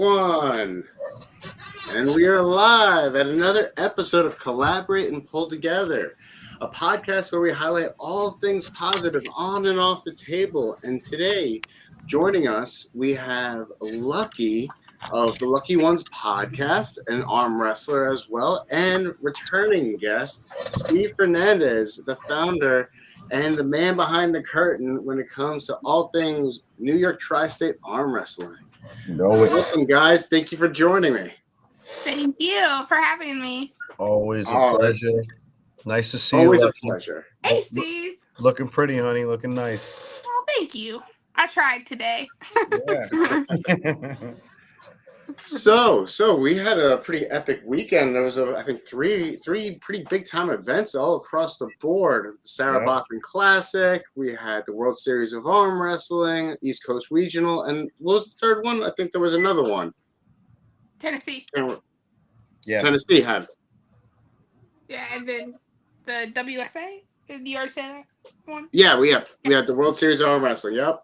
everyone. And we are live at another episode of Collaborate and Pull Together, a podcast where we highlight all things positive on and off the table. And today, joining us, we have Lucky of the Lucky Ones podcast, an arm wrestler as well, and returning guest, Steve Fernandez, the founder and the man behind the curtain when it comes to all things New York Tristate Armwrestling. Welcome, guys. Thank you for joining me. Thank you for having me. Always a pleasure. Nice to see you. Always a pleasure. Hey, Steve. Looking pretty, honey. Looking nice. Oh, thank you. I tried today. Yeah. So we had a pretty epic weekend. There was, I think, three pretty big time events all across the board. The Sarah Bachman Classic. We had the World Series of Arm Wrestling, East Coast Regional, and what was the third one? I think there was another one. Tennessee. Yeah, Tennessee had. Yeah, and then the WSA. Did you already say that one? Yeah, we had the World Series of Arm Wrestling. Yep.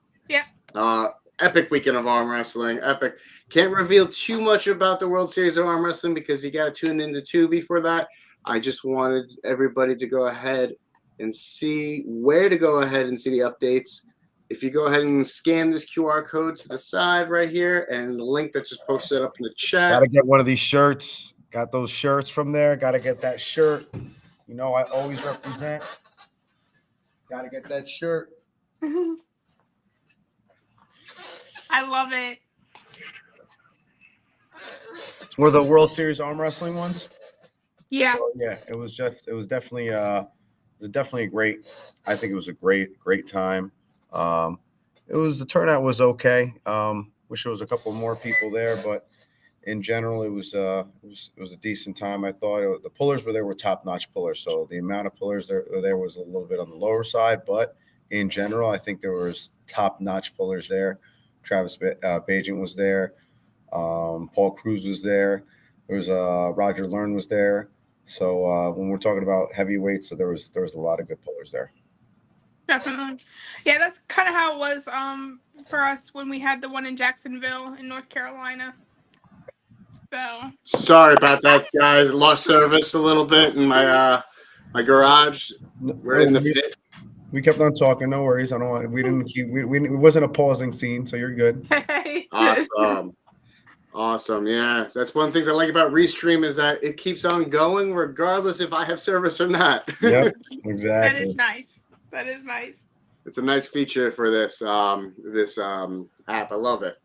Epic weekend of arm wrestling. Epic. Can't reveal too much about the World Series of Arm Wrestling because you got to tune into Tubi for that. I just wanted everybody to go ahead and see where to go ahead and see the updates. If you go ahead and scan this QR code to the side right here and the link that's just posted up in the chat. Got to get one of these shirts. Got those shirts from there. Got to get that shirt. You know, I always represent. Got to get that shirt. I love it. Were the World Series arm wrestling ones? Yeah. So, yeah, it was definitely a great. I think it was a great time. The turnout was okay. Wish there was a couple more people there, but in general, it was a decent time. I thought the pullers were top-notch pullers, so the amount of pullers there was a little bit on the lower side, but in general, I think there was top-notch pullers there. Travis Bajent was there. Paul Cruz was there. There was Roger Learn was there. So when we're talking about heavyweights, so there was a lot of good pullers there. Definitely. Yeah, that's kind of how it was for us when we had the one in Jacksonville in North Carolina. So sorry about that, guys. Lost service a little bit in my garage. We're in the pit. We kept on talking. No worries. It wasn't a pausing scene, so you're good. Awesome. Yeah, that's one of the things I like about Restream is that it keeps on going regardless if I have service or not. Yep, exactly. That is nice. It's a nice feature for this app. I love it.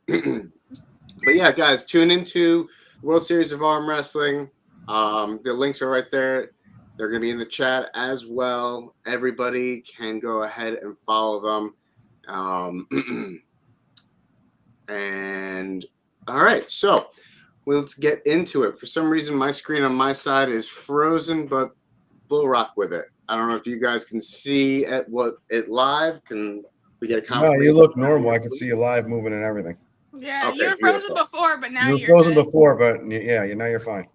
But yeah, guys, tune into World Series of Arm Wrestling. The links are right there. They're going to be in the chat as well. Everybody can go ahead and follow them. And all right, so let's get into it. For some reason, my screen on my side is frozen, but we'll rock with it. I don't know if you guys can see it live. Can we get a comment? No, you look normal. I can see you live moving and everything. Yeah, okay, you were frozen before, but now you're frozen good. before, but yeah, now you're fine.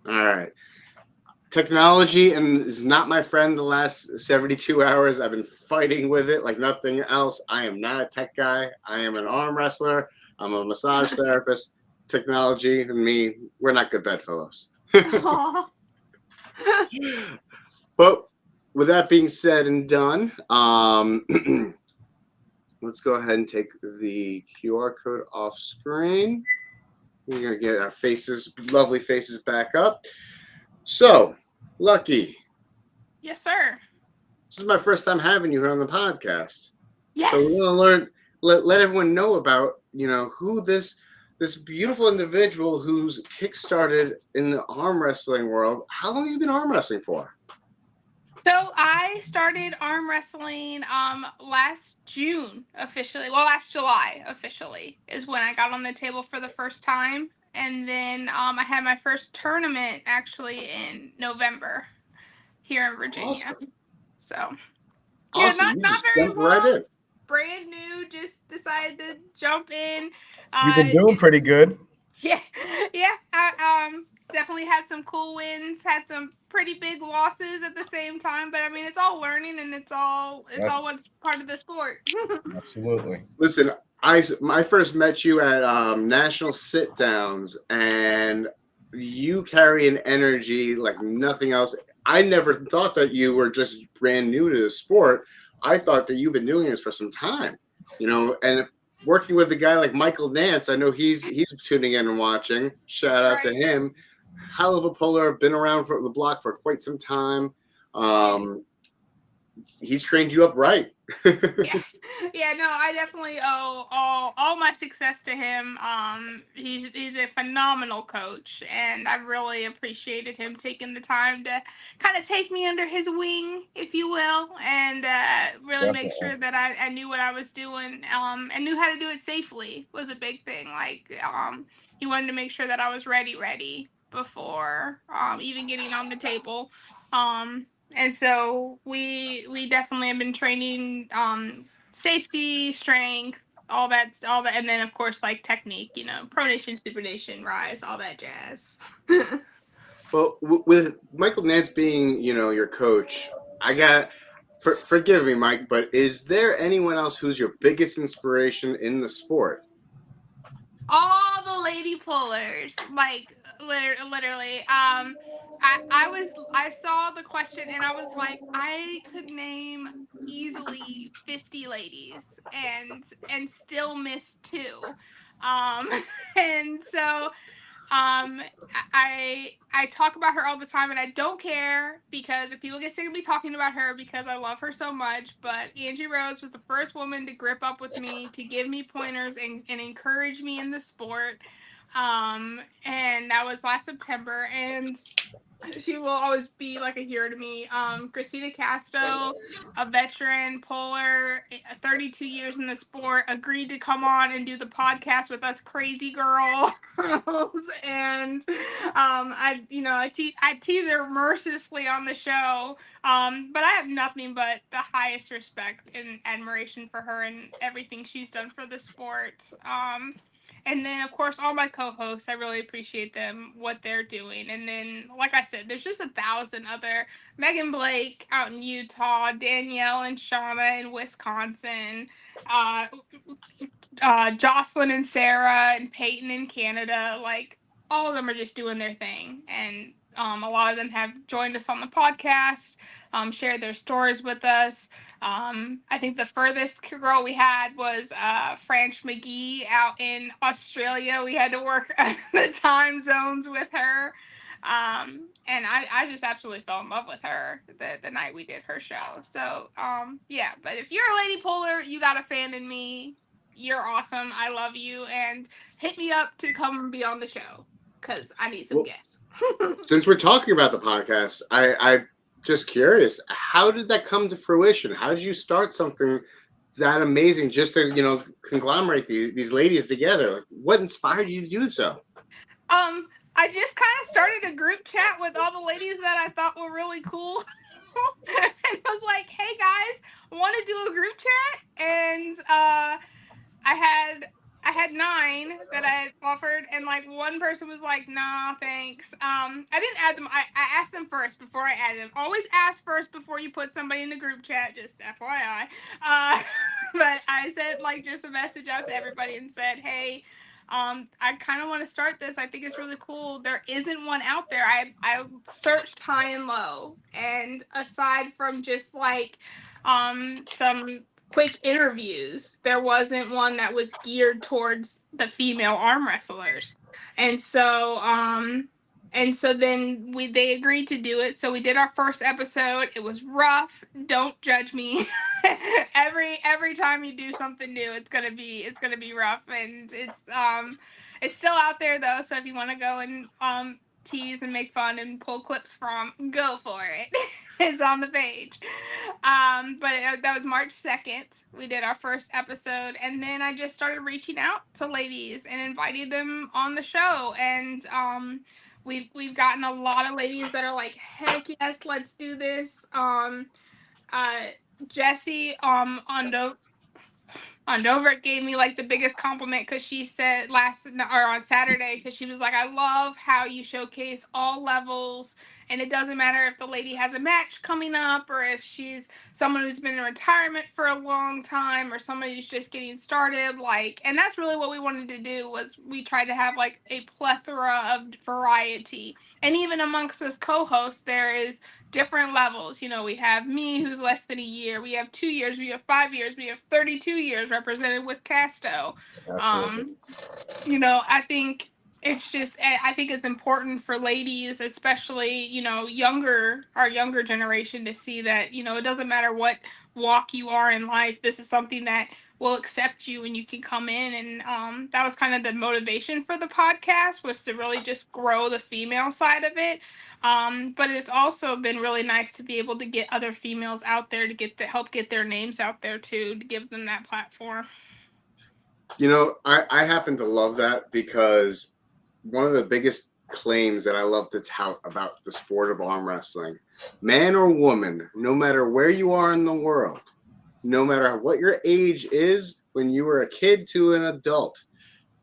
All right. Technology is not my friend the last 72 hours. I've been fighting with it like nothing else. I am not a tech guy. I am an arm wrestler. I'm a massage therapist. Technology and me, we're not good bedfellows. But with that being said and done, let's go ahead and take the QR code off screen. We're going to get our lovely faces back up. So, Lucky. Yes, sir. This is my first time having you here on the podcast. Yes. So we want to let everyone know about, who this beautiful individual who's kickstarted in the arm wrestling world. How long have you been arm wrestling for? So I started arm wrestling last June officially. Well, last July officially is when I got on the table for the first time. And then I had my first tournament actually in November here in Virginia. Awesome. So, awesome. Yeah, not very long. Right in. Brand new, just decided to jump in. You've been doing pretty good. Yeah. definitely had some cool wins, had some pretty big losses at the same time. But I mean, it's all learning, and it's all That's what's part of the sport. absolutely. Listen, I first met you at national sit downs, and you carry an energy like nothing else. I never thought that you were just brand new to the sport. I thought that you've been doing this for some time, and working with a guy like Michael Nance, I know he's tuning in and watching. Shout out to him. Hell of a puller, been around for the block for quite some time. He's trained you up right. Yeah, no, I definitely owe all my success to him. He's a phenomenal coach, and I really appreciated him taking the time to kind of take me under his wing, if you will, and really make sure that I knew what I was doing, and knew how to do it safely was a big thing. Like, he wanted to make sure that I was ready before even getting on the table. And so we definitely have been training safety, strength, all that, and then of course like technique, pronation, supination, rise, all that jazz. Well, with Michael Nance being, your coach, I got, forgive me, Mike, but is there anyone else who's your biggest inspiration in the sport? All the lady pullers, like literally. I saw the question and I was like, I could name easily 50 ladies and still miss two. And so I talk about her all the time, and I don't care because if people get sick of me talking about her because I love her so much. But Angie Rose was the first woman to grip up with me, to give me pointers and encourage me in the sport. And that was last September, and she will always be like a hero to me. Christina Casto, a veteran puller, 32 years in the sport, agreed to come on and do the podcast with us crazy girls. And I tease her mercilessly on the show. But I have nothing but the highest respect and admiration for her and everything she's done for the sport. And then, of course, all my co-hosts, I really appreciate them, what they're doing. And then, like I said, there's just 1,000 other. Megan Blake out in Utah, Danielle and Shauna in Wisconsin, uh, Jocelyn and Sarah and Peyton in Canada. Like, all of them are just doing their thing. And a lot of them have joined us on the podcast, shared their stories with us. I think the furthest girl we had was Franch McGee out in Australia. We had to work the time zones with her. And I just absolutely fell in love with her the night we did her show. So, yeah, but if you're a lady puller, you got a fan in me. You're awesome. I love you. And hit me up to come and be on the show because I need some guests. Since we're talking about the podcast, I'm just curious, how did that come to fruition? How did you start something that amazing just to, conglomerate these ladies together? Like, what inspired you to do so? I just kind of started a group chat with all the ladies that I thought were really cool. And I was like, hey guys, want to do a group chat? And I had 9 that I had offered, and like one person was like, nah, thanks. I didn't add them. I asked them first before I added them. Always ask first before you put somebody in the group chat, just FYI. But I sent like just a message out to everybody and said, hey, I kind of want to start this. I think it's really cool. There isn't one out there. I searched high and low, and aside from just like some quick interviews, there wasn't one that was geared towards the female arm wrestlers. And so then they agreed to do it. So we did our first episode. It was rough. Don't judge me. every time you do something new, it's gonna be rough, and it's still out there though. So if you want to go and tease and make fun and pull clips from, go for it. It's on the page. That was March 2nd. We did our first episode, and then I just started reaching out to ladies and inviting them on the show, and we've gotten a lot of ladies that are like, heck yes, let's do this. Jessie Ondo Nova gave me like the biggest compliment because she said on Saturday, because she was like, I love how you showcase all levels, and it doesn't matter if the lady has a match coming up or if she's someone who's been in retirement for a long time or somebody who's just getting started. Like, and that's really what we wanted to do, was we tried to have like a plethora of variety, and even amongst us co-hosts there is different levels. You know, we have me, who's less than a year. We have 2 years. We have 5 years. We have 32 years represented with Casto. Absolutely. You know, I think it's important for ladies, especially, you know, our younger generation, to see that, you know, it doesn't matter what walk you are in life. This is something that will accept you and you can come in. And that was kind of the motivation for the podcast, was to really just grow the female side of it. But it's also been really nice to be able to get other females out there to help get their names out there too, to give them that platform. You know, I happen to love that, because one of the biggest claims that I love to tout about the sport of arm wrestling, man or woman, no matter where you are in the world, no matter what your age is, when you were a kid to an adult,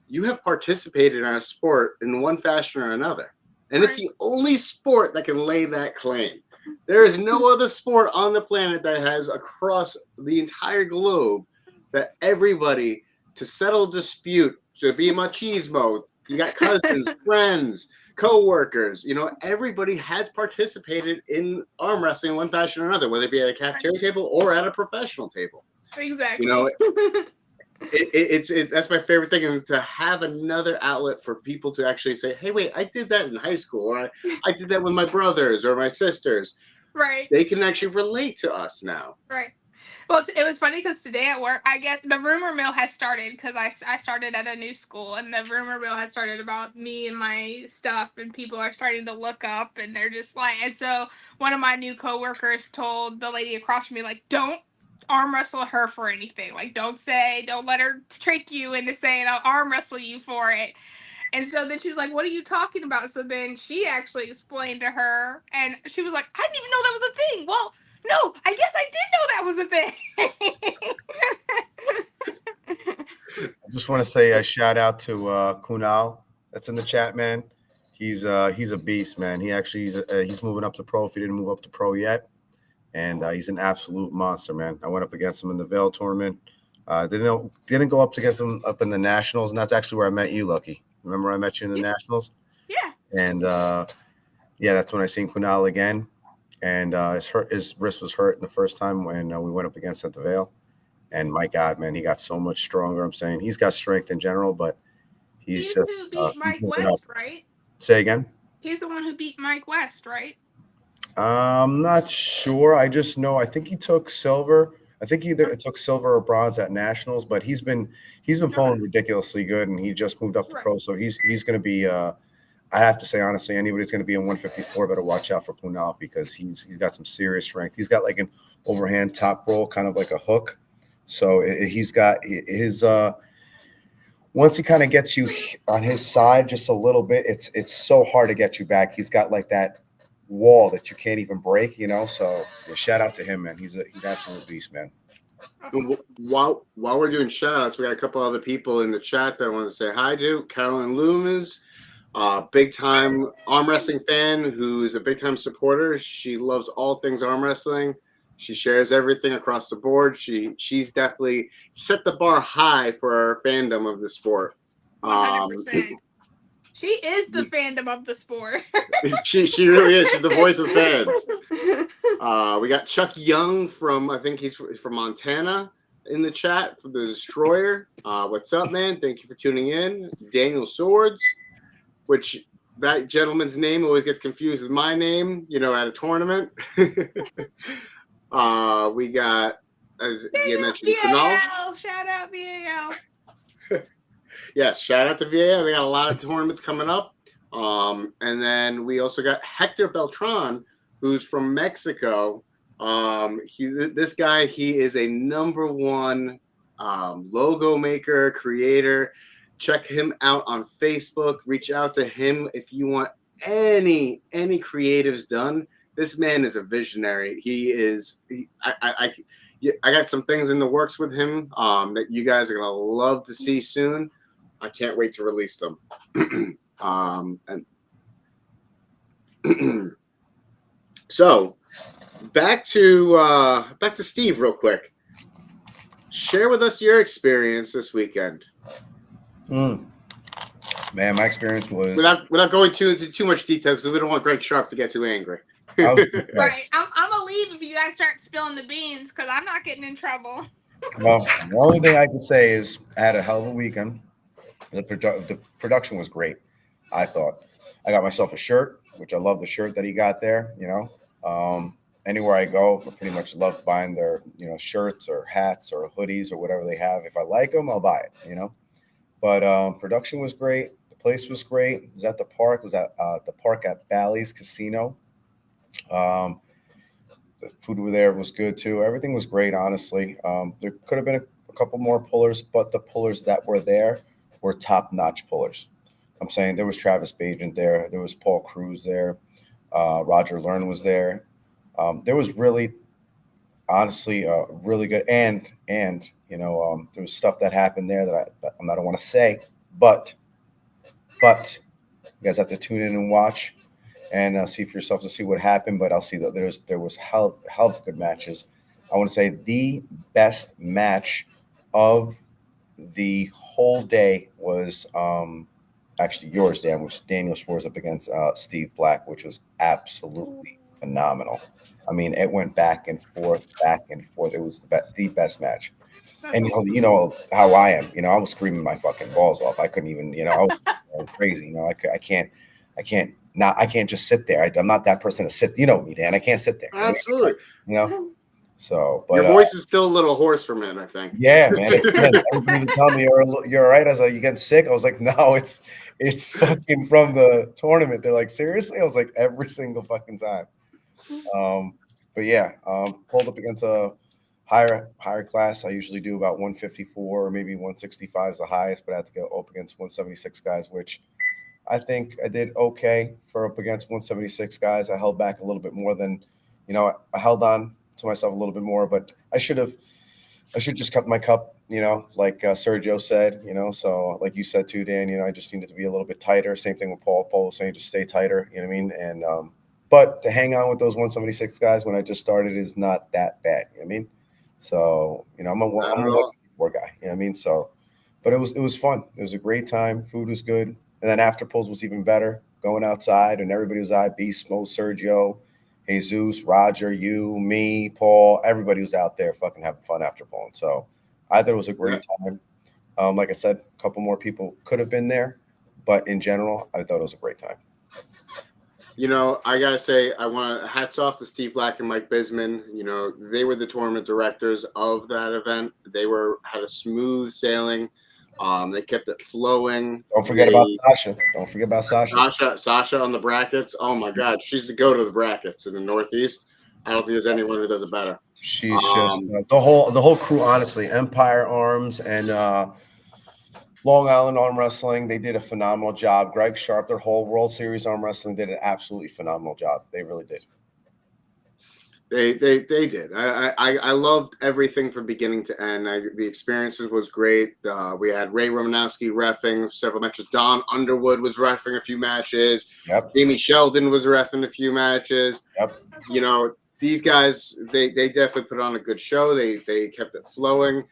you have participated in a sport in one fashion or another. And it's the only sport that can lay that claim. There is no other sport on the planet that has, across the entire globe, that everybody, to settle dispute, to be machismo, you got cousins, friends, co-workers, you know, everybody has participated in arm wrestling in one fashion or another, whether it be at a cafeteria table or at a professional table. Exactly. You know, that's my favorite thing, and to have another outlet for people to actually say, hey, wait, I did that in high school, or I did that with my brothers or my sisters. Right. They can actually relate to us now. Right. Well, it was funny because today at work, I guess the rumor mill has started, because I started at a new school, and the rumor mill has started about me and my stuff, and people are starting to look up, and they're just like, and so one of my new coworkers told the lady across from me, like, don't arm wrestle her for anything. Like, don't let her trick you into saying I'll arm wrestle you for it. And so then she was like, what are you talking about? So then she actually explained to her, and she was like, I didn't even know that was a thing. Well, no, I guess I did know that was a thing. I just want to say a shout out to Kunal that's in the chat, man. He's a beast, man. He's moving up to pro if he didn't move up to pro yet, and he's an absolute monster, man. I went up against him in the Vail tournament. Didn't go up against him up in the nationals, and that's actually where I met you, Lucky. Remember I met you in the nationals? Yeah. And that's when I seen Kunal again, and his wrist was hurt in the first time when we went up against at the Vail. And my God, man, he got so much stronger. I'm saying he's got strength in general, but he's just who beat Mike West, up. right? Say again? He's the one who beat Mike West, right? I'm not sure. I just know I think he took silver. I think either it took silver or bronze at nationals, but he's been pulling ridiculously good, and he just moved up to pro. So he's going to be. I have to say honestly, anybody's going to be in 154 better watch out for Kunal, because he's got some serious strength. He's got like an overhand top roll, kind of like a hook. So he's got his. Once he kind of gets you on his side just a little bit, it's so hard to get you back. He's got like that wall that you can't even break, you know. So shout out to him, man. He's absolute beast, man. And while we're doing shout outs, we got a couple other people in the chat that I want to say hi to. Carolyn Loomis, big time arm wrestling fan who's a big time supporter. She loves all things arm wrestling. She shares everything across the board. She's definitely set the bar high for our fandom of the sport. 100%. She is the fandom of the sport. she really is. She's the voice of fans. We got Chuck Young I think he's from Montana in the chat for the Destroyer. What's up, man? Thank you for tuning in. Daniel Swords, which that gentleman's name always gets confused with my name, you know, at a tournament. We got, as you mentioned, VAL. Shout out VAL. Yes, shout out to VAL. They got a lot of tournaments coming up. And then we also got Hector Beltran, who's from Mexico. This guy, he is a #1 logo maker, creator. Check him out on Facebook. Reach out to him if you want any creatives done. This man is a visionary. I got some things in the works with him that you guys are gonna love to see soon. I can't wait to release them. And so back to Steve real quick. Share with us your experience this weekend. Man, my experience was without going into too much detail because we don't want Greg Sharp to get too angry. Right. I'm gonna leave if you guys start spilling the beans because I'm not getting in trouble. Well, the only thing I can say is I had a hell of a weekend. The production was great. I thought I got myself a shirt, which I love the shirt that he got there. Anywhere I go, I pretty much love buying their shirts or hats or hoodies or whatever they have. If I like them, I'll buy it. But production was great. The place was great. It was at the park. It was at the park at Bally's Casino. The food over there was good too. Everything was great, honestly. There could have been a couple more pullers, but the pullers that were there were top-notch pullers. I'm saying there was Travis Bajan there. There was Paul Cruz there. Roger Learn was there. There was really, honestly, really good. And there was stuff that happened there that I don't want to say, but you guys have to tune in and watch and see for yourself to see what happened. But I'll see that there was hell of good matches. I want to say the best match of the whole day was actually yours, Dan, which Daniel Schwartz up against Steve Black, which was absolutely phenomenal. I mean, it went back and forth. It was the best match. And you know how I am. I was screaming my fucking balls off. I couldn't even. I was going crazy. I can't just sit there. I'm not that person to sit. You know me, Dan. I can't sit there. Absolutely. So, but your voice is still a little hoarse from it, I think. Yeah, man. Everybody was telling me you're all right. I was like, you getting sick? I was like, no, it's fucking from the tournament. They're like, seriously? I was like, every single fucking time. But yeah, pulled up against a higher class. I usually do about 154 or maybe 165 is the highest, but I had to go up against 176 guys, which I think I did okay for up against 176 guys. I held back a little bit more than, I held on to myself a little bit more, but I should just cut my cup, like Sergio said, so like you said too, Dan, I just needed to be a little bit tighter. Same thing with Paul was saying, just stay tighter, you know what I mean? And, but to hang on with those 176 guys when I just started is not that bad, you know what I mean? So, I'm a 154 guy, you know what I mean? So, but it was fun. It was a great time. Food was good. And then after pulls was even better, going outside and everybody was out, Beast, Mo, Sergio, Jesus, Roger, you, me, Paul, everybody was out there fucking having fun after pulling. So I thought it was a great time. Like I said, a couple more people could have been there, but in general, I thought it was a great time. I got to say, I want hats off to Steve Black and Mike Bisman. They were the tournament directors of that event. They had a smooth sailing. They kept it flowing. Don't forget about Sasha. Sasha on the brackets. Oh my God, she's the go to the brackets in the Northeast. I don't think there's anyone who does it better. She's just the whole crew. Honestly, Empire Arms and Long Island Arm Wrestling. They did a phenomenal job. Greg Sharp, their whole World Series Arm Wrestling did an absolutely phenomenal job. They really did. They did. I loved everything from beginning to end. The experiences was great. We had Ray Romanowski reffing several matches. Don Underwood was reffing a few matches. Yep. Jamie Sheldon was reffing a few matches. Yep. These guys, they definitely put on a good show. They kept it flowing.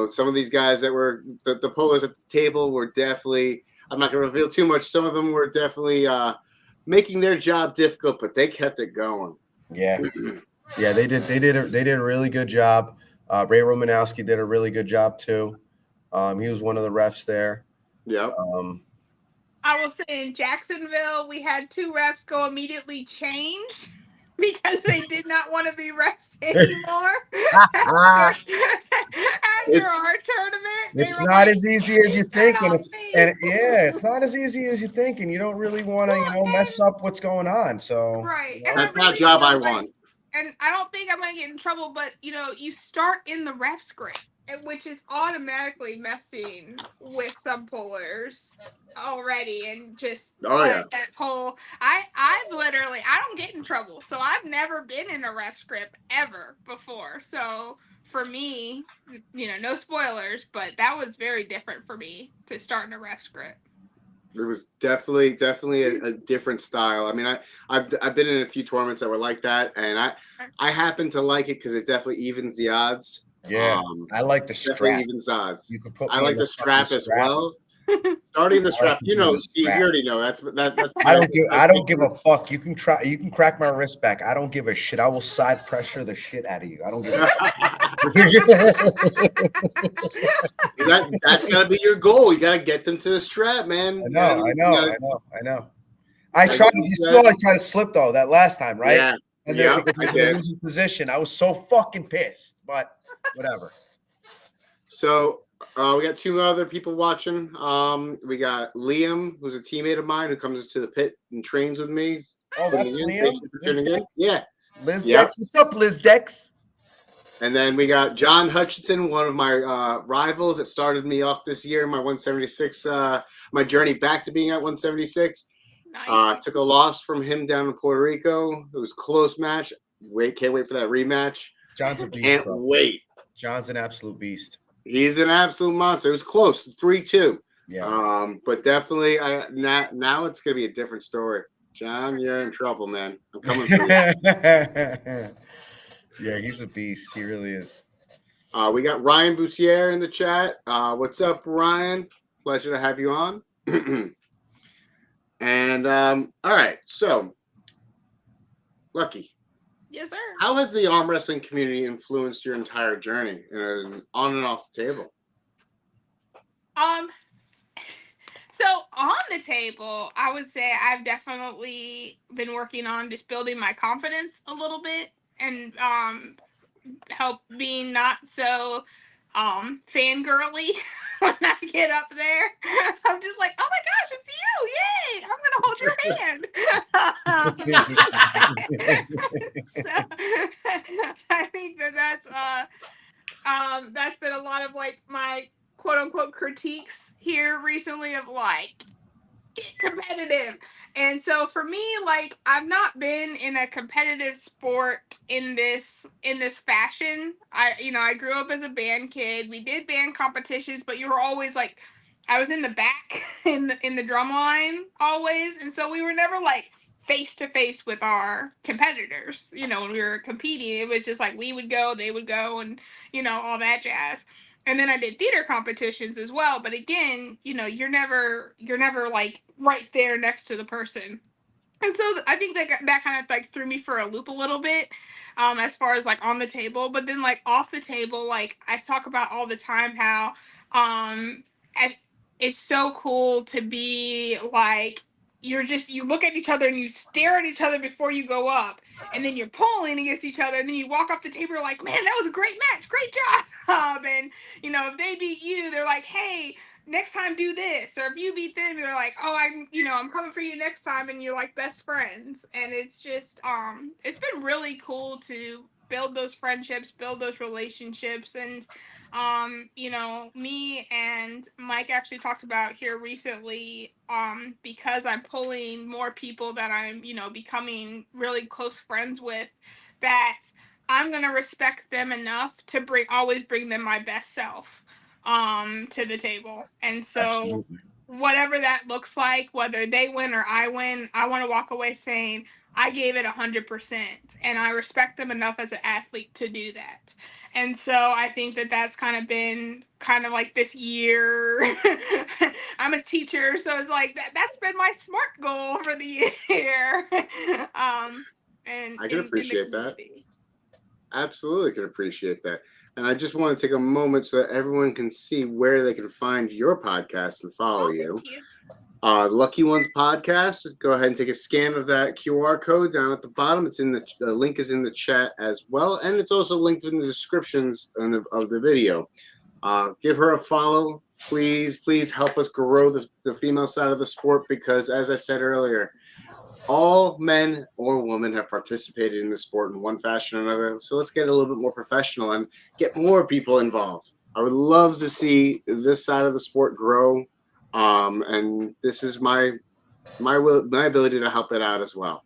Some of these guys that were the pullers at the table were definitely, I'm not going to reveal too much. Some of them were definitely making their job difficult, but they kept it going. Yeah. Yeah, they did a really good job. Ray Romanowski did a really good job too. He was one of the refs there. Yeah. I will say in Jacksonville, we had two refs go immediately change because they did not want to be refs anymore. After our tournament, it's not as easy as you think, it's not as easy as you think, and you don't really want to, mess up what's going on. So right, that's not a job I want. And I don't think I'm going to get in trouble, but, you start in the ref's grade. which is automatically messing with some pullers already, and just Oh yeah. that pull. I've literally, I don't get in trouble, so I've never been in a ref script ever before. So for me, no spoilers, but that was very different for me to start in a ref script. It was definitely a different style. I mean, I've been in a few tournaments that were like that, and I happen to like it because it definitely evens the odds. Yeah, I like the Definitely strap. evens odds. You could put I me like in the strap as well. Starting the strap, to do the Steve, strap. you already know that's I don't give a fuck. You can crack my wrist back. I don't give a shit. I will side pressure the shit out of you. I don't give a That's gotta be your goal. You gotta get them to the strap, man. I know. I gotta tried. get them You to saw that. I tried to slip though that last time, right? Yeah. And then Yep, because I I was in a did. losing position, I was so fucking pissed. But whatever. So we got two other people watching. We got Liam, who's a teammate of mine who comes to the pit and trains with me. Oh, that's Thank you Liam. for tuning in. Yeah. Liz Yep. Dex. What's up, Liz Dex? And then we got John Hutchinson, one of my rivals that started me off this year in my 176, my journey back to being at 176. Nice. Took a loss from him down in Puerto Rico. It was a close match. Can't wait for that rematch. John's a beast, Can't bro. wait. John's an absolute beast. He's an absolute monster. It was close, 3-2. Yeah. But definitely, now it's gonna be a different story. John, you're in trouble, man. I'm coming for you. Yeah, he's a beast. He really is. We got Ryan Boussier in the chat. What's up, Ryan? Pleasure to have you on. And all right, so Lucky. Yes, sir. How has the arm wrestling community influenced your entire journey on and off the table? So on the table, I would say I've definitely been working on just building my confidence a little bit, and help being not so fangirly when I get up there. I'm just like, oh my gosh, it's you! Yay! I'm gonna hold your hand. So I think that's been a lot of like my quote unquote critiques here recently of like, get competitive. And so for me, like, I've not been in a competitive sport in this fashion. I grew up as a band kid. We did band competitions, but you were always like, I was in the back in the drum line always, and so we were never like face to face with our competitors. When we were competing, it was just like we would go, they would go, and all that jazz. And then I did theater competitions as well, but again, you're never like right there next to the person. And so I think that kind of like threw me for a loop a little bit, as far as like on the table. But then like off the table, like I talk about all the time how it's so cool to be like, you look at each other and you stare at each other before you go up, and then you're pulling against each other, and then you walk off the table, you're like, man, that was a great match, great job. And if they beat you, they're like, hey, next time do this. Or if you beat them, you're like, oh, I'm coming for you next time, and you're like best friends. And it's just it's been really cool to build those friendships, build those relationships. And me and Mike actually talked about here recently, because I'm pulling more people that I'm becoming really close friends with, that I'm gonna respect them enough to always bring them my best self to the table. And so Absolutely. whatever that looks like, whether they win or I win, I want to walk away saying I gave it 100%, and I respect them enough as an athlete to do that. And so I think that that's kind of been kind of like this year. I'm a teacher, so it's like that's been my SMART goal for the year. And I can appreciate that. community. Absolutely can appreciate that. And I just want to take a moment so that everyone can see where they can find your podcast and follow you. Thank you. Lucky Ones podcast. Go ahead and take a scan of that QR code down at the bottom. It's in the link is in the chat as well, and it's also linked in the descriptions of the video. Give her a follow, please. Please help us grow the female side of the sport, because, as I said earlier, all men or women have participated in the sport in one fashion or another. So let's get a little bit more professional and get more people involved. I would love to see this side of the sport grow, and this is my ability to help it out as well.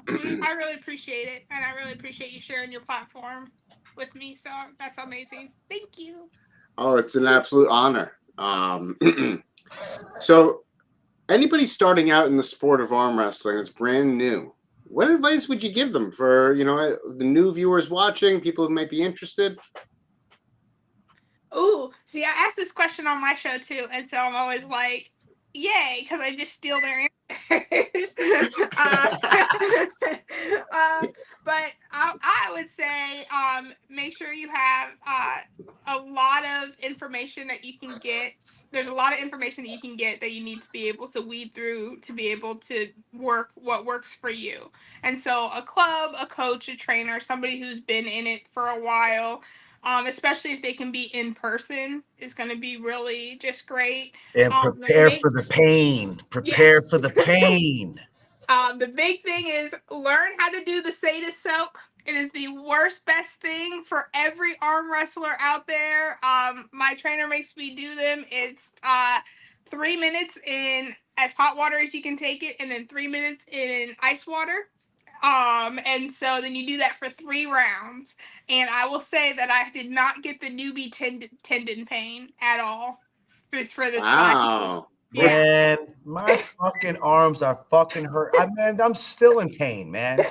I really appreciate it, and I really appreciate you sharing your platform with me. So that's amazing. Thank you. Oh, it's an absolute honor. So, anybody starting out in the sport of arm wrestling that's brand new, what advice would you give them for the new viewers watching, people who might be interested? Ooh, see, I asked this question on my show too, and so I'm always like, yay, because I just steal their answers. But I would say make sure you have a lot of information that you can get. There's a lot of information that you can get that you need to be able to weed through to be able to work what works for you. And so a club, a coach, a trainer, somebody who's been in it for a while, especially if they can be in person, is going to be really just great. And prepare for the pain. Prepare for the pain. The big thing is learn how to do the sadist soak. It is the best thing for every arm wrestler out there. My trainer makes me do them. It's 3 minutes in as hot water as you can take it, and then 3 minutes in ice water. And so then you do that for 3 rounds. And I will say that I did not get the newbie tendon pain at all for this Wow. Man, my fucking arms are fucking hurt. I'm still in pain, man.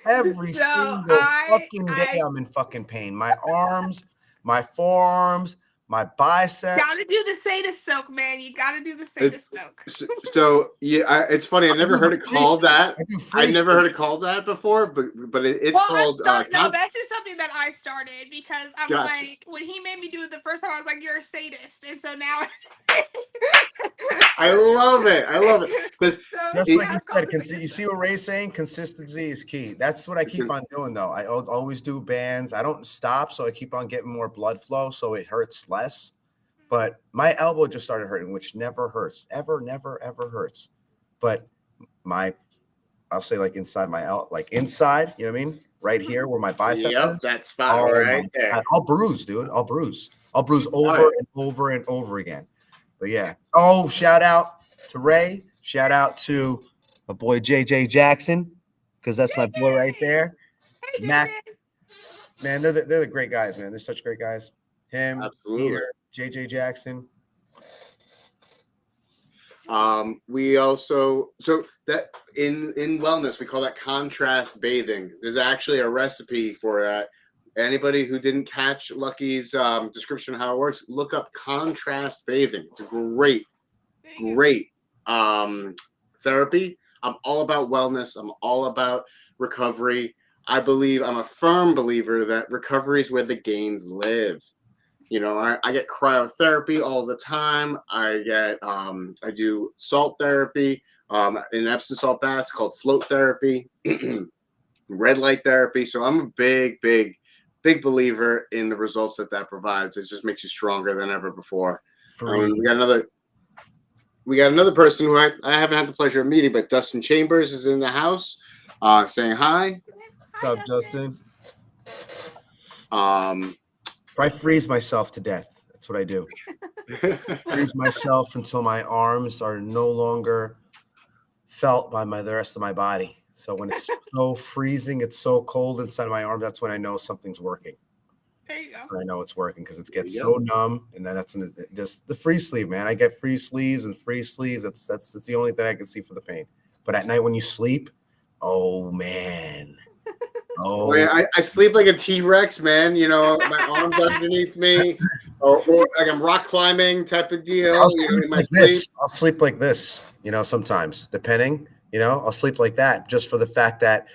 Every single fucking day I'm in fucking pain. My arms, my forearms, my biceps. Gotta do the sadist soak, man. You gotta do the sadist soak. So yeah, it's funny. I never heard it called that. I never heard it called that before, but it's called. No, that's just something that I started because I'm like, when he made me do it the first time, I was like, "You're a sadist," and so now. I love it. Because just like you said, you see what Ray's saying? Consistency is key. That's what I keep on doing, though. I always do bands. I don't stop, so I keep on getting more blood flow, so it hurts less. But my elbow just started hurting, which never hurts. Never, ever hurts. But I'll say like inside inside, you know what I mean? Right here where my bicep is. That spot right there. God, I'll bruise, dude. I'll bruise over and over and over again. But yeah. Oh, shout out to Ray. Shout out to my boy JJ Jackson, because that's my boy right there. Hey, Mac. Man, they're the great guys, man. They're such great guys. Him, absolutely. Peter, JJ Jackson. We also that in wellness we call that contrast bathing. There's actually a recipe for that. Anybody who didn't catch Lucky's description of how it works, look up contrast bathing. It's a great therapy. I'm all about wellness. I'm all about recovery. I'm a firm believer that recovery is where the gains live. I get cryotherapy all the time. I do salt therapy, in Epsom salt baths called float therapy, red light therapy. So I'm a big believer in the results that provides. It just makes you stronger than ever before. We got another person who I haven't had the pleasure of meeting, but Dustin Chambers is in the house, saying hi. What's up, Justin? I freeze myself to death. That's what I do. Freeze myself until my arms are no longer felt by the rest of my body. So when it's so freezing, it's so cold inside of my arm, that's when I know something's working. There you go. I know it's working because it gets so numb, and then that's just the free sleeve, man. I get free sleeves. That's the only thing I can see for the pain. But at night when you sleep, oh man. Oh, I sleep like a T-Rex, man. My arms underneath me, or like I'm rock climbing type of deal. I'll sleep like this, sometimes, depending. I'll sleep like that just for the fact that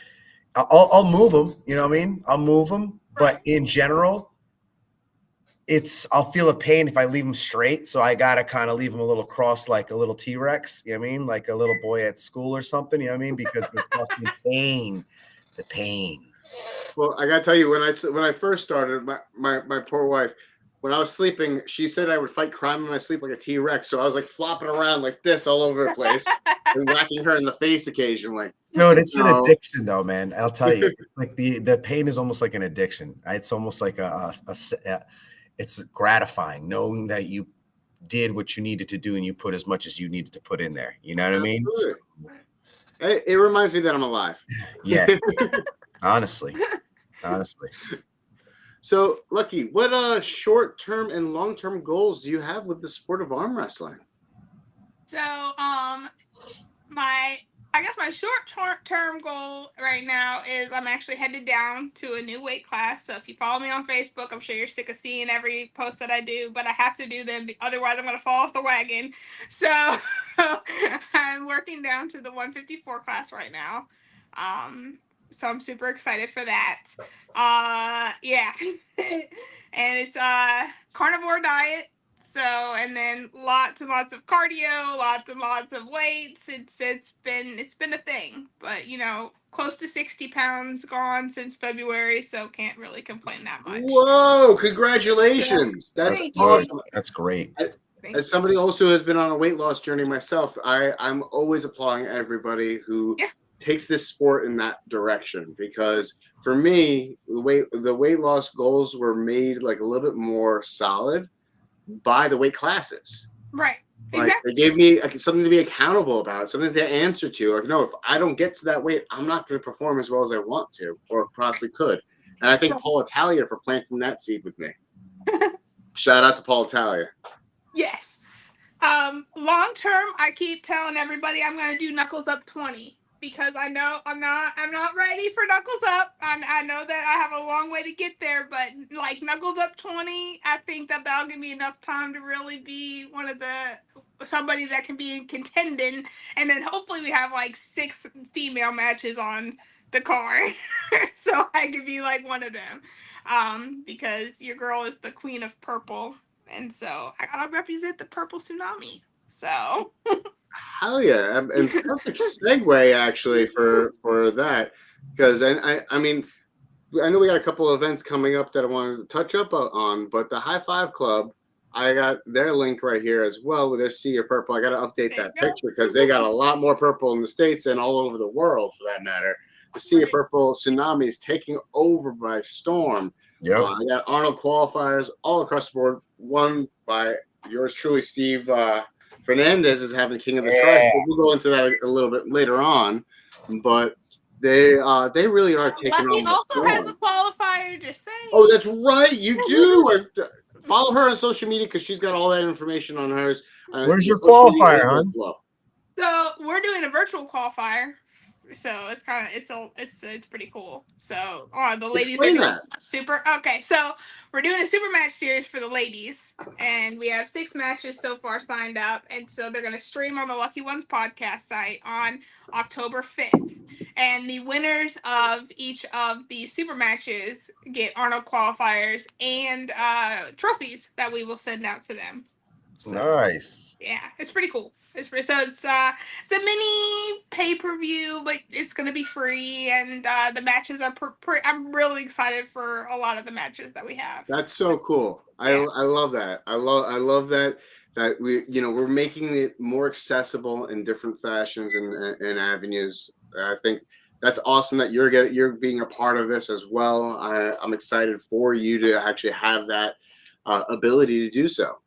I'll move them. You know what I mean? I'll move them, but in general, I'll feel a pain if I leave them straight. So I gotta kind of leave them a little crossed, like a little T-Rex. You know what I mean? Like a little boy at school or something. You know what I mean? Because the fucking pain. The pain. Well, I gotta tell you, when I first started, my poor wife, when I was sleeping, she said I would fight crime in my sleep like a T-Rex. So I was like flopping around like this all over the place and whacking her in the face occasionally. Dude, it's an addiction though, man. I'll tell you, it's like the pain is almost like an addiction. It's almost like it's gratifying knowing that you did what you needed to do and you put as much as you needed to put in there. You know what I mean? Absolutely. It reminds me that I'm alive. Yeah. Honestly. So, Lucky, what short-term and long-term goals do you have with the sport of arm wrestling? So, my short-term goal right now is I'm actually headed down to a new weight class. So if you follow me on Facebook, I'm sure you're sick of seeing every post that I do, but I have to do them. Otherwise, I'm going to fall off the wagon. So I'm working down to the 154 class right now. So I'm super excited for that. Yeah. And it's carnivore diet. So, and then lots and lots of cardio, lots and lots of weights. It's been a thing, but close to 60 pounds gone since February, so can't really complain that much. Whoa! Congratulations! That's Thank you. awesome. That's great. As somebody also who has been on a weight loss journey myself, I'm always applauding everybody who takes this sport in that direction, because for me, the weight loss goals were made like a little bit more solid by the weight classes. Right. Like, Exactly. they gave me something to be accountable about, something to answer to. Like, no, if I don't get to that weight, I'm not going to perform as well as I want to or possibly could. And I thank Paul Italia for planting that seed with me. Shout out to Paul Italia. Yes. Long term, I keep telling everybody I'm going to do knuckles up 20. Because I know I'm not ready for knuckles up. I know that I have a long way to get there, but like knuckles up 20, I think that'll give me enough time to really be somebody that can be in contending, and then hopefully we have like 6 female matches on the card, so I could be like one of them. Because your girl is the queen of purple, and so I gotta represent the purple tsunami. So. Hell yeah, and perfect segue actually for that, because I mean, I know we got a couple of events coming up that I wanted to touch up on, but the High Five Club, I got their link right here as well with their Sea of Purple. I got to update that picture because they got a lot more purple in the States and all over the world for that matter. The Sea of Purple tsunami is taking over by storm. Yeah, I got Arnold qualifiers all across the board, won by yours truly, Steve. Fernandez is having King of the Track. We'll go into that a little bit later on, but they really are taking on. Lucky also has a qualifier. Just saying. Oh, that's right, you do. Follow her on social media because she's got all that information on hers. Where's your qualifier, hon? So we're doing a virtual qualifier. So it's kind of it's pretty cool. So the ladies are doing super. Okay, so we're doing a super match series for the ladies, and we have 6 matches so far signed up, and so they're gonna stream on the Lucky Ones podcast site on October 5th, and the winners of each of the super matches get Arnold qualifiers and trophies that we will send out to them. So, nice. Yeah, it's pretty cool. It's a mini pay-per-view, but it's gonna be free, and the matches are I'm really excited for a lot of the matches that we have. That's so cool. I love that. I love that we're making it more accessible in different fashions and avenues. I think that's awesome that you're being a part of this as well. I'm excited for you to actually have that ability to do so.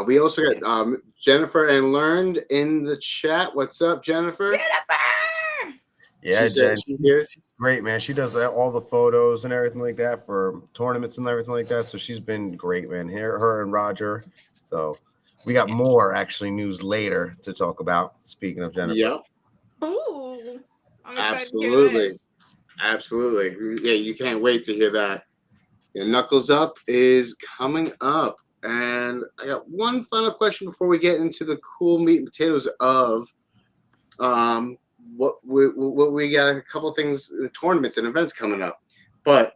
We also got Jennifer and Learned in the chat. What's up, Jennifer? Jennifer! Yeah, Jen, she's great, man. She does all the photos and everything like that for tournaments and everything like that. So she's been great, man. Her and Roger. So we got more actually news later to talk about. Speaking of Jennifer. Yep. Ooh. Absolutely. Absolutely. Yeah, you can't wait to hear that. Yeah, Knuckles Up is coming up. And I got one final question before we get into the cool meat and potatoes of what we got a couple things, tournaments and events coming up. But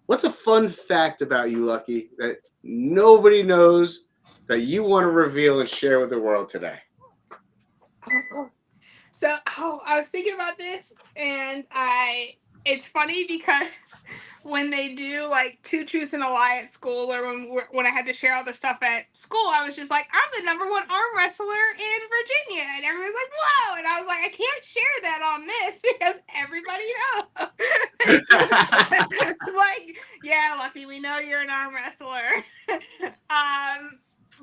what's a fun fact about you, Lucky, that nobody knows that you want to reveal and share with the world today? So I was thinking about this, and it's funny because when they do like 2 Truths and a Lie at school, or when I had to share all the stuff at school, I was just like, I'm the #1 arm wrestler in Virginia, and everyone's like, whoa, and I was like, I can't share that on this because everybody knows. It's like, Yeah, Lucky, we know you're an arm wrestler.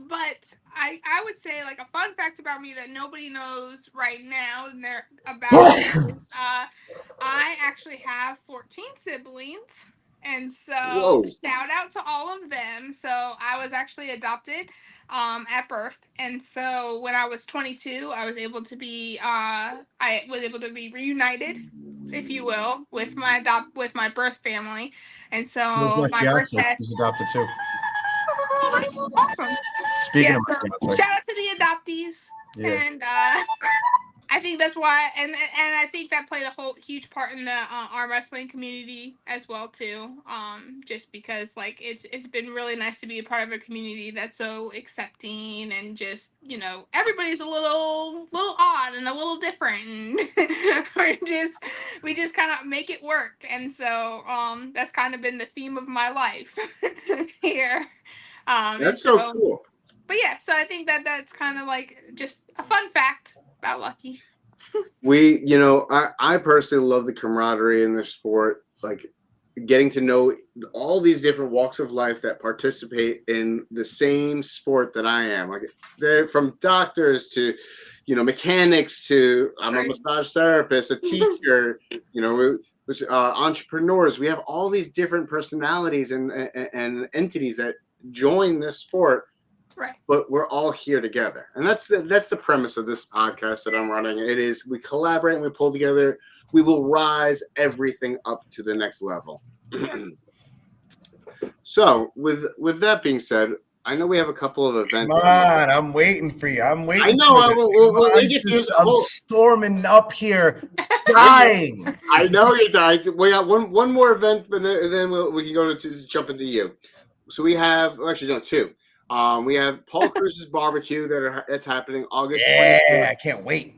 But I would say like a fun fact about me that nobody knows right now and they're about is I actually have 14 siblings. And so Whoa. shout out to all of them. So I was actually adopted at birth. And so when I was 22, I was able to be reunited, if you will, with my birth family. And Who's so my my birth fiance? dad. She's adopted too. Oh, that's awesome. Speaking Yeah, of so my fiance. shout out to the adoptees. Yeah. And I think that's why, and I think that played a huge part in the arm wrestling community as well too. Just because like it's been really nice to be a part of a community that's so accepting and just everybody's a little odd and a little different, and we just kind of make it work. And so that's kind of been the theme of my life here. That's so cool. But yeah, so I think that's kind of like just a fun fact about Lucky. I personally love the camaraderie in the sport, like getting to know all these different walks of life that participate in the same sport that I am. Like they're from doctors to, mechanics to I'm a massage therapist, a teacher, entrepreneurs. We have all these different personalities and entities that join this sport. Right. But we're all here together. And that's the premise of this podcast that I'm running. It is we collaborate and we pull together. We will rise everything up to the next level. So with that being said, I know we have a couple of events. Come on, I'm waiting for you. I'm waiting. I know. I'm storming up here, dying. I know you're dying. We got one more event, but then we can go to jump into you. So we have two. We have Paul Cruz's barbecue that's happening August 22nd. Yeah, I can't wait.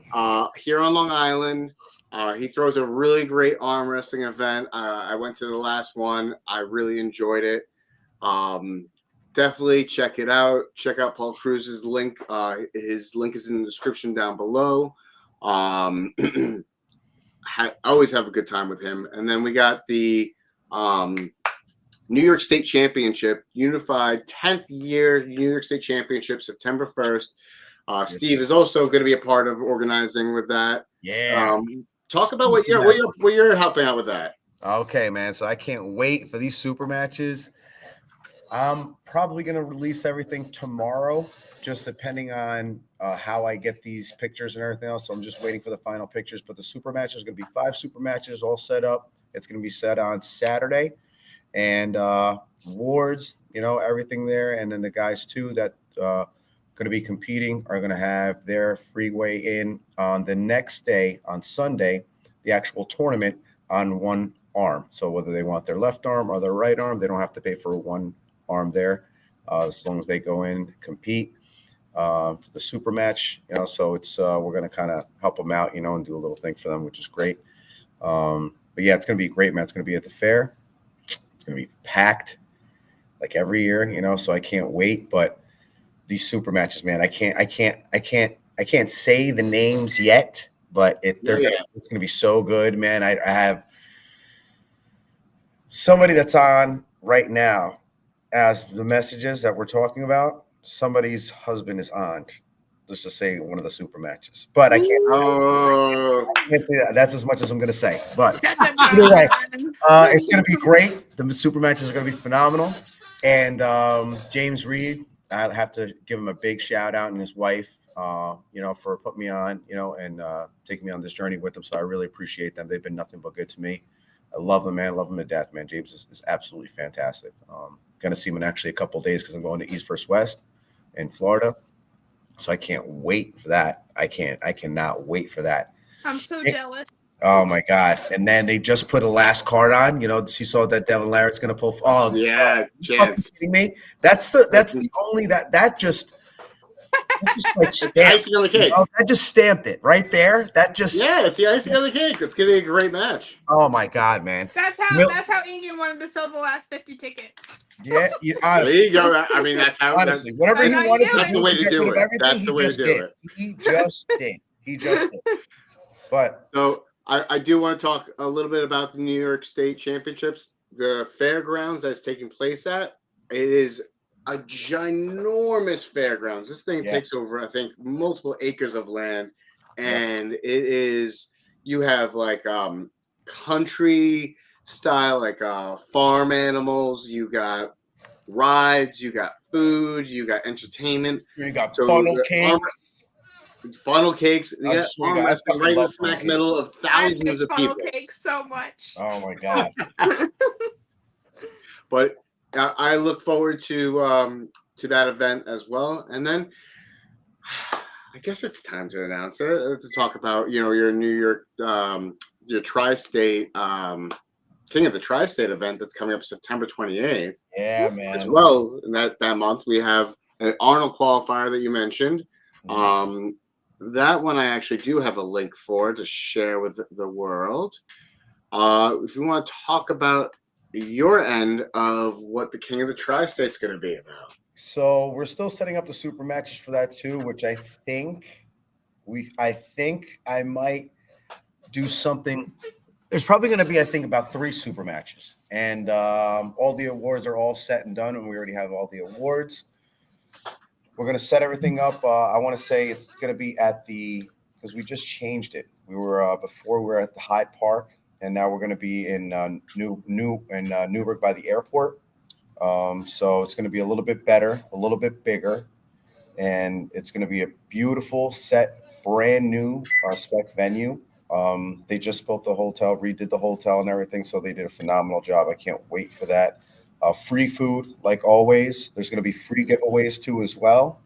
Here on Long Island. He throws a really great arm wrestling event. I went to the last one. I really enjoyed it. Definitely check it out. Check out Paul Cruz's link. His link is in the description down below. I always have a good time with him. And then we got the New York State Championship, Unified 10th year New York State Championship, September 1st. Steve is also going to be a part of organizing with that. Yeah. Talk about what you're helping out with that. Okay, man. So I can't wait for these super matches. I'm probably going to release everything tomorrow, just depending on how I get these pictures and everything else. So I'm just waiting for the final pictures. But the super matches are going to be 5 super matches all set up. It's going to be set on Saturday. And awards, everything there. And then the guys, too, that going to be competing are going to have their free way in on the next day, on Sunday, the actual tournament on one arm. So whether they want their left arm or their right arm, they don't have to pay for one arm there as long as they go in, compete for the super match. So it's we're going to kind of help them out, and do a little thing for them, which is great. But yeah, it's going to be great, man. It's going to be at the fair. It's going to be packed like every year, so I can't wait. But these super matches, man, I can't say the names yet, but it's going to be so good, man. I have somebody that's on right now as the messages that we're talking about. Somebody's husband is on, just to say one of the super matches, but I can't say that. That's as much as I'm going to say. But either way, it's going to be great. The super matches are going to be phenomenal. And James Reed, I have to give him a big shout out, and his wife, for putting me on, and taking me on this journey with them. So I really appreciate them. They've been nothing but good to me. I love them, man. Love them to death, man. James is absolutely fantastic. Going to see him in actually a couple of days because I'm going to East vs. West in Florida. So I can't wait for that. I cannot wait for that. I'm so jealous. Oh my God. And then they just put a last card on, you saw that Devin Larratt's going to pull. Oh yeah. Chance. Kidding me? That's the only that just like stamped, icing on the cake. That just stamped it right there. It's the icing on the cake. It's gonna be a great match. Oh my God, man. That's how England wanted to sell the last 50 tickets. Yeah, honestly, there you go. I mean, that's how. Honestly, whatever he wanted to do, that's the way to do it. That's the way to do it. He just did. But so I do want to talk a little bit about the New York State Championships. the fairgrounds that's taking place at, it is a ginormous fairgrounds. This thing takes over, I think, multiple acres of land, and it is, you have like country style, like farm animals, you got rides, you got food, you got entertainment, You got so funnel cakes. Funnel cakes. You got sure arm wrestling right in the smack middle of I thousands miss of funnel people. cakes so much. Oh my god! But I look forward to that event as well. And then I guess it's time to announce it, to talk about, you know, your New York, your Tri-State, King of the Tri-State event that's coming up September 28th. Yeah, man. As well, in that month we have an Arnold qualifier that you mentioned. That one I actually do have a link for to share with the world. If you want to talk about your end of what the King of the Tri-State's going to be about. So we're still setting up the super matches for that too, which I think I might do something. There's probably going to be, I think, about 3 super matches, and all the awards are all set and done, and we already have all the awards. We're going to set everything up. I want to say it's going to be at because we just changed it. We were before we were at the Hyde Park, and now we're going to be in Newburgh by the airport. So it's going to be a little bit better, a little bit bigger, and it's going to be a beautiful set, brand new spec venue. They just built the hotel, redid the hotel and everything, so they did a phenomenal job. I can't wait for that. Free food, like always. There's going to be free giveaways too as well.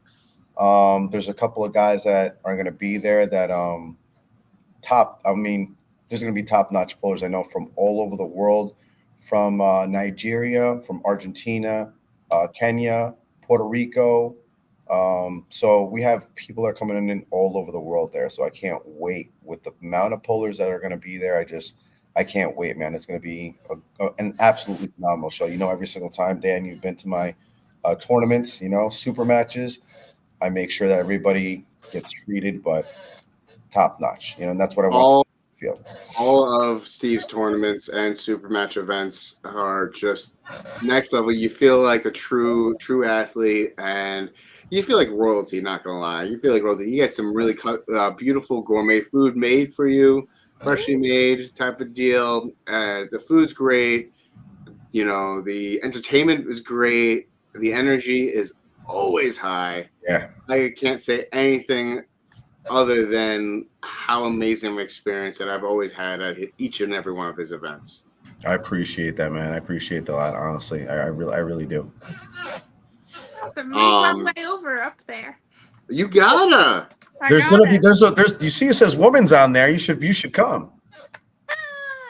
There's a couple of guys that are going to be there that there's going to be top-notch pullers I know from all over the world, from Nigeria, from Argentina, Kenya, Puerto Rico. So we have people that are coming in all over the world there. So I can't wait with the amount of pullers that are going to be there. I can't wait, man. It's going to be an absolutely phenomenal show. You know, every single time, Dan, you've been to my tournaments, you know, super matches. I make sure that everybody gets treated, but top notch, you know, and that's what I want to feel. All of Steve's tournaments and super match events are just next level. You feel like a true athlete, and you feel like royalty, not going to lie. You feel like royalty. You get some really beautiful gourmet food made for you, freshly made type of deal. The food's great. You know, the entertainment is great. The energy is always high. Yeah. I can't say anything other than how amazing of an experience that I've always had at each and every one of his events. I appreciate that, man. I appreciate that a lot, honestly. I really do. Make my way over up there. You gotta. There's you see it says women's on there. You should come.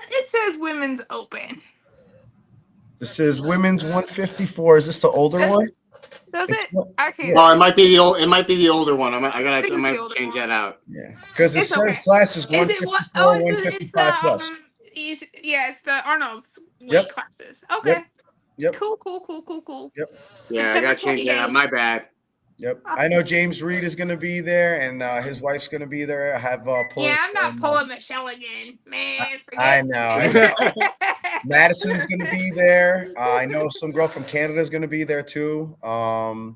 It says women's open. This is women's 154. Is this the older one? Does it? I can't. Well, it might be the older one. I might change that out. Yeah, because it says classes 154, 155 plus. It's the Arnold's weight classes. Okay. Yep. Cool. Yep. Yeah, I gotta change that out. My bad. Yep. I know James Reed is going to be there, and his wife's going to be there. I have I'm not pulling Michelle again, man. I know. Madison's going to be there. I know some girl from Canada is going to be there too. A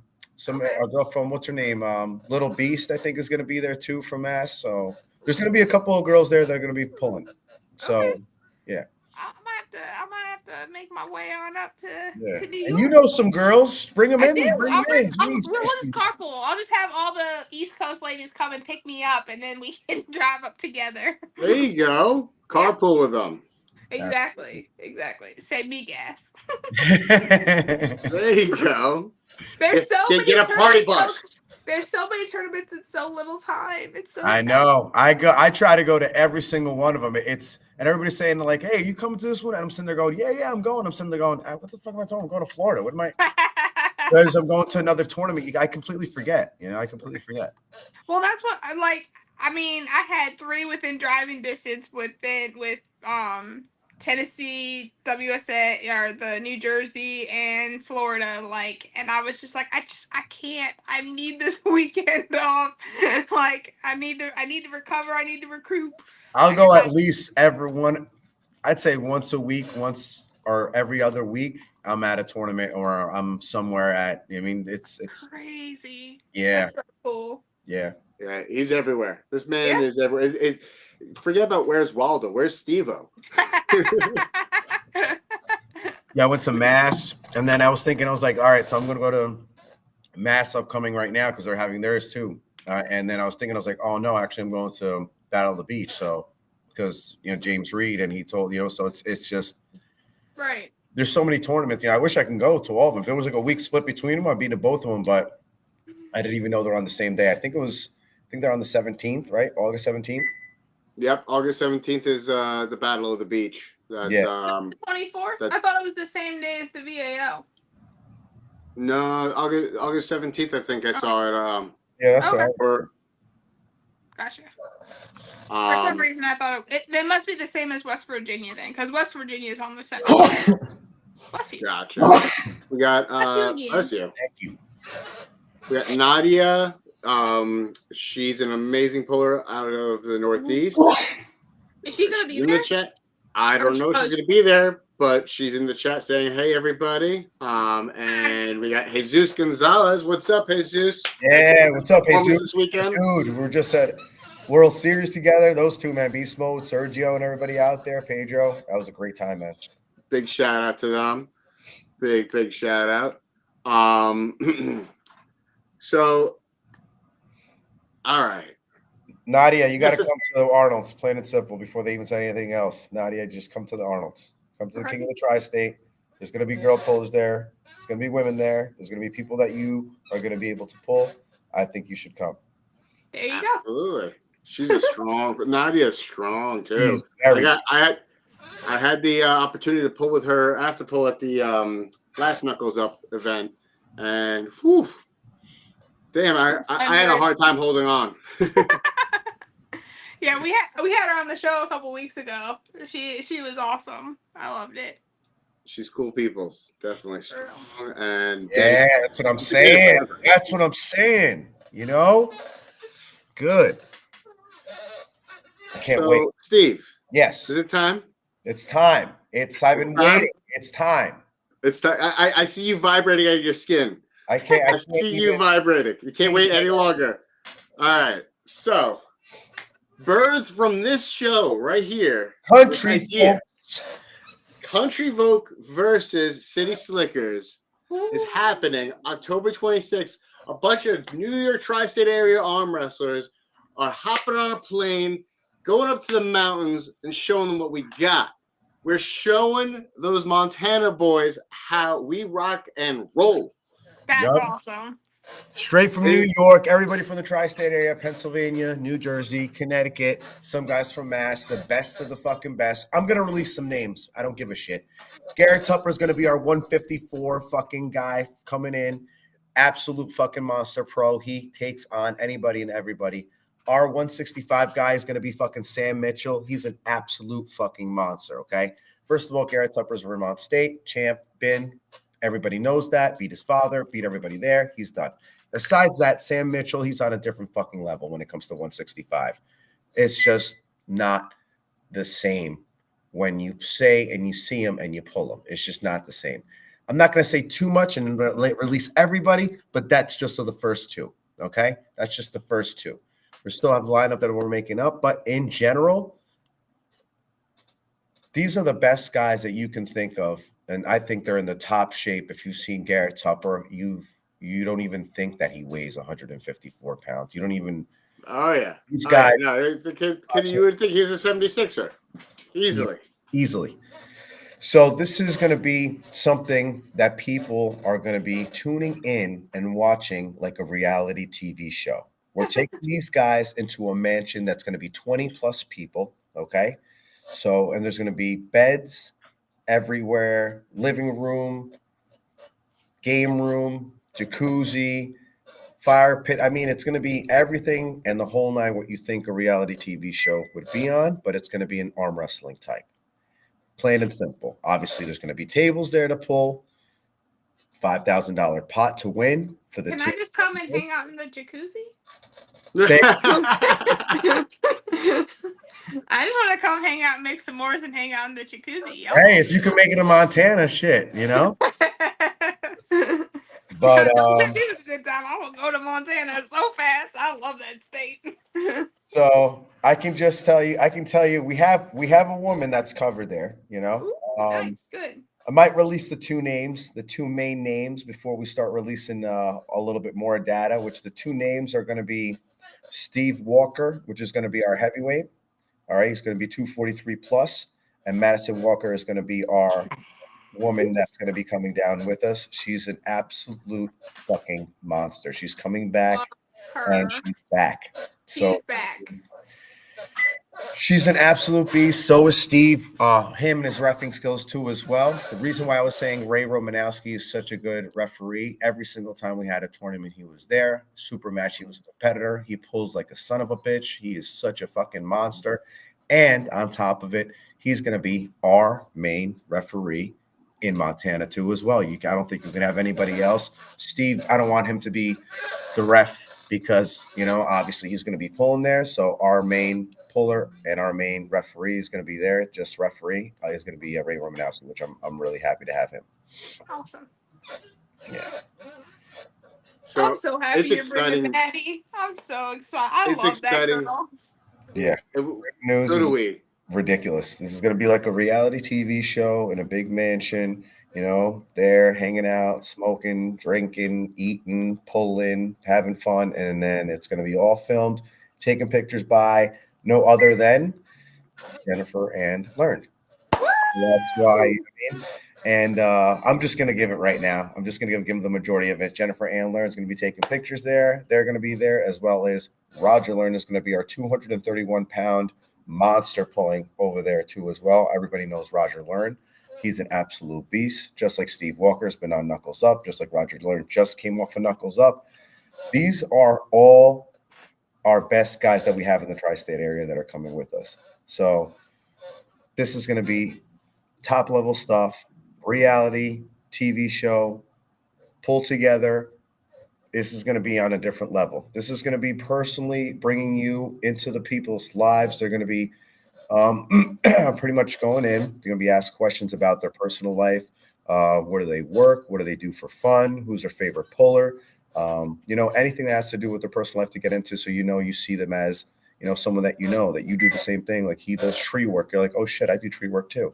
girl from what's her name? Little Beast, I think, is going to be there too from Mass. So there's going to be a couple of girls there that are going to be pulling. So yeah. I might have to make my way on up to New York. And you know some girls. Bring them in. We'll just carpool. I'll just have all the East Coast ladies come and pick me up, and then we can drive up together. There you go. Carpool with them. Exactly. Save me gas. There you go. There's so many get a party bus. There's so many tournaments in so little time. It's so I know. I try to go to every single one of them. And everybody's saying like, "Hey, you coming to this one?" And I'm sitting there going, "Yeah, I'm going." I'm sitting there going, "What the fuck am I talking? I'm going to Florida. What am I?" Because I'm going to another tournament. I completely forget. I completely forget. Well, that's what I like. I mean, I had 3 within driving distance with Tennessee, WSA, or the New Jersey, and Florida. And I was just like, I can't. I need this weekend off. I need to recover. I need to recoup. I'll go at least I'd say once a week, once or every other week, I'm at a tournament or I'm somewhere at. I mean, it's crazy. Yeah. That's so cool. Yeah. Yeah, he's everywhere. This man is everywhere. Forget about where's Waldo. Where's Steve-O? Yeah, I went to Mass, and then I was thinking, I was like, all right, so I'm going to go to Mass upcoming right now because they're having theirs too. And then I was thinking, I was like, oh no, actually, I'm going to Battle of the Beach. So because James Reed, and he told so it's just right. There's so many tournaments. I wish I can go to all of them. If it was like a week split between them, I'd be to both of them. But I didn't even know they're on the same day. I think they're on the 17th, right? August 17th. Yep, August 17th is the Battle of the Beach. That's 24th. I thought it was the same day as the VAO. No, August 17th. I think I saw it. Yeah, that's right. Gotcha. For some reason, I thought it must be the same as West Virginia then, because West Virginia is on the 17th. Bless you. Gotcha. We got bless you. Thank you. We got Nadia. She's an amazing puller out of the Northeast. Is she gonna be in there? The chat? I don't know if she's gonna be there, but she's in the chat saying, "Hey, everybody!" And we got Jesus Gonzalez. What's up, Jesus? Yeah, what's up, Jesus? This weekend, dude. We're just at World Series together. Those two, man, Beast Mode, Sergio, and everybody out there. Pedro, that was a great time, man. Big shout out to them. Big shout out. So, all right. Nadia, you got to come to the Arnold's, plain and simple, before they even say anything else. Nadia, just come to the Arnold's. Come to the King of the Tri-State. There's going to be girl pullers there. There's going to be women there. There's going to be people that you are going to be able to pull. I think you should come. There you go. Absolutely. She's a strong. Nadia's strong too. She's very I had the opportunity to pull with her after pull at the Last Knuckles Up event, and whew, damn, I had a hard time holding on. Yeah, we had her on the show a couple weeks ago. She was awesome. I loved it. She's cool people, definitely strong. And yeah, that's what I'm saying. That's what I'm saying. Good. I can't wait. Steve. Yes. Is it time? It's time. I've been waiting. It's time. It's time. I see you vibrating out of your skin. I see you vibrating. You can't wait any longer. All right. So, birthed from this show right here. Country Vogue versus City Slickers is happening October 26th. A bunch of New York tri-state area arm wrestlers are hopping on a plane, going up to the mountains and showing them what we got. We're showing those Montana boys how we rock and roll. That's awesome. Straight from New York, everybody from the tri-state area, Pennsylvania, New Jersey, Connecticut, some guys from Mass, the best of the fucking best. I'm going to release some names. I don't give a shit. Garrett Tupper is going to be our 154 fucking guy coming in. Absolute fucking monster pro. He takes on anybody and everybody. Our 165 guy is going to be fucking Sam Mitchell. He's an absolute fucking monster, okay? First of all, Garrett Tupper's a Vermont State champ, been. Everybody knows that. Beat his father, beat everybody there. He's done. Besides that, Sam Mitchell, he's on a different fucking level when it comes to 165. It's just not the same when you say and you see him and you pull him. It's just not the same. I'm not going to say too much and release everybody, but that's just the first two, okay? That's just the first two. We still have a lineup that we're making up, but in general, these are the best guys that you can think of, and I think they're in the top shape. If you've seen Garrett Tupper, you don't even think that he weighs 154 pounds. You don't even. Oh yeah, these guys. No, the kid, you would think he's a 76er, easily. So this is going to be something that people are going to be tuning in and watching like a reality TV show. We're taking these guys into a mansion that's going to be 20 plus people. Okay. So, and there's going to be beds everywhere, living room, game room, jacuzzi, fire pit. I mean, it's going to be everything and the whole nine, what you think a reality TV show would be on, but it's going to be an arm wrestling type. Plain and simple. Obviously, there's going to be tables there to pull, $5,000 pot to win for the Can I just come and hang out in the jacuzzi? I just want to come hang out, make some s'mores, and hang out in the jacuzzi. Hey, if you can make it to Montana, shit, you know. But Don't take me to the good time. I will go to Montana so fast. I love that state. so I can tell you, we have a woman that's covered there. You know, Ooh, nice, good. I might release the two main names before we start releasing a little bit more data. Which the two names are going to be Steve Walker, which is going to be our heavyweight. All right, he's going to be 243 plus, and Madison Walker is going to be our woman that's going to be coming down with us. She's an absolute fucking monster. She's coming back, and she's back. She's back. She's an absolute beast. So is Steve. Him and his reffing skills too as well. The reason why I was saying Ray Romanowski is such a good referee. Every single time we had a tournament, he was there. Super match, he was a competitor. He pulls like a son of a bitch. He is such a fucking monster. And on top of it, he's going to be our main referee in Montana too as well. I don't think you can have anybody else. Steve, I don't want him to be the ref because, obviously he's going to be pulling there. So our main puller and our main referee is going to be there. Just referee is going to be Ray Romanowski, which I'm really happy to have him. Awesome. Yeah. So I'm so happy you're bringing Patty. I'm so excited. I love that girl. Yeah. News So do we. Ridiculous. This is going to be like a reality TV show in a big mansion, there hanging out, smoking, drinking, eating, pulling, having fun. And then it's going to be all filmed, taken pictures by no other than Jennifer and Learned. That's why. And I'm just going to give it right now. I'm just going to give them the majority of it. Jennifer Ann Learn is going to be taking pictures there. They're going to be there, as well as Roger Learn is going to be our 231-pound monster pulling over there too as well. Everybody knows Roger Learn. He's an absolute beast, just like Steve Walker's been on Knuckles Up, just like Roger Learn just came off of Knuckles Up. These are all our best guys that we have in the tri-state area that are coming with us. So this is going to be top level stuff, reality TV show, pull together. This is going to be on a different level. This is going to be personally bringing you into the people's lives. They're going to be pretty much going in. They're going to be asked questions about their personal life. Where do they work? What do they do for fun? Who's their favorite puller? Anything that has to do with their personal life to get into. So, you see them as, someone that that you do the same thing. Like he does tree work. You're like, oh shit, I do tree work too.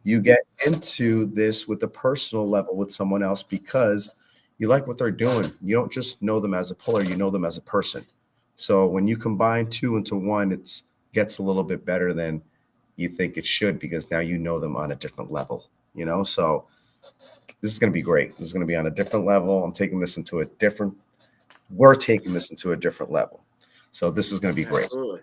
You get into this with the personal level with someone else because you like what they're doing. You don't just know them as a puller, you know them as a person. So when you combine two into one, it gets a little bit better than you think it should because now you know them on a different level, So this is going to be great. This is going to be on a different level. We're taking this into a different level. So this is going to be great. Absolutely.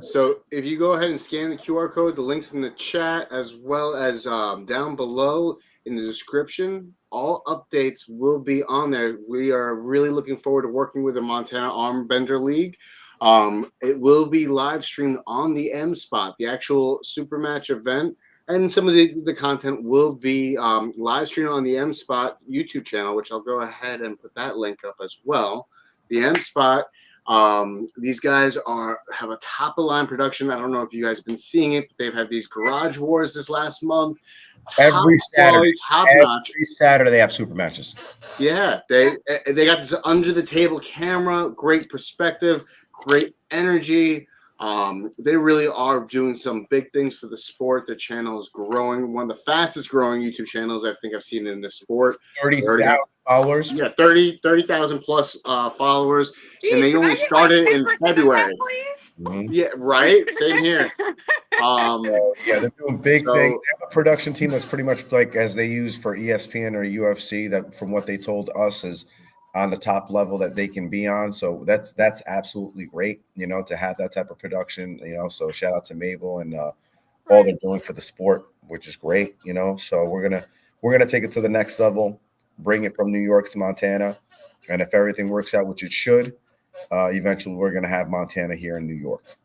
So if you go ahead and scan the QR code, the link's in the chat as well as down below in the description. All updates will be on there. We are really looking forward to working with the Montana Armbender League. It will be live streamed on the M Spot, the actual super match event. And some of the content will be live streamed on the M Spot YouTube channel, which I'll go ahead and put that link up as well. The M Spot. These guys have a top of line production. I don't know if you guys have been seeing it, but they've had these garage wars this last month. Every Saturday they have super matches. Yeah, they got this under the table camera, great perspective, great energy. They really are doing some big things for the sport. The channel is growing, one of the fastest growing YouTube channels I think I've seen in this sport. 30,000 followers. Yeah, 30,000 plus followers. Jeez, and they only started in February. That, yeah, right. Same here. They're doing big things. They have a production team that's pretty much like as they use for ESPN or UFC. That, from what they told us, is on the top level that they can be on. So that's absolutely great. To have that type of production. So shout out to Mabel and all they're doing for the sport, which is great. So we're gonna take it to the next level. Bring it from New York to Montana, and if everything works out, which it should, eventually we're going to have Montana here in New York.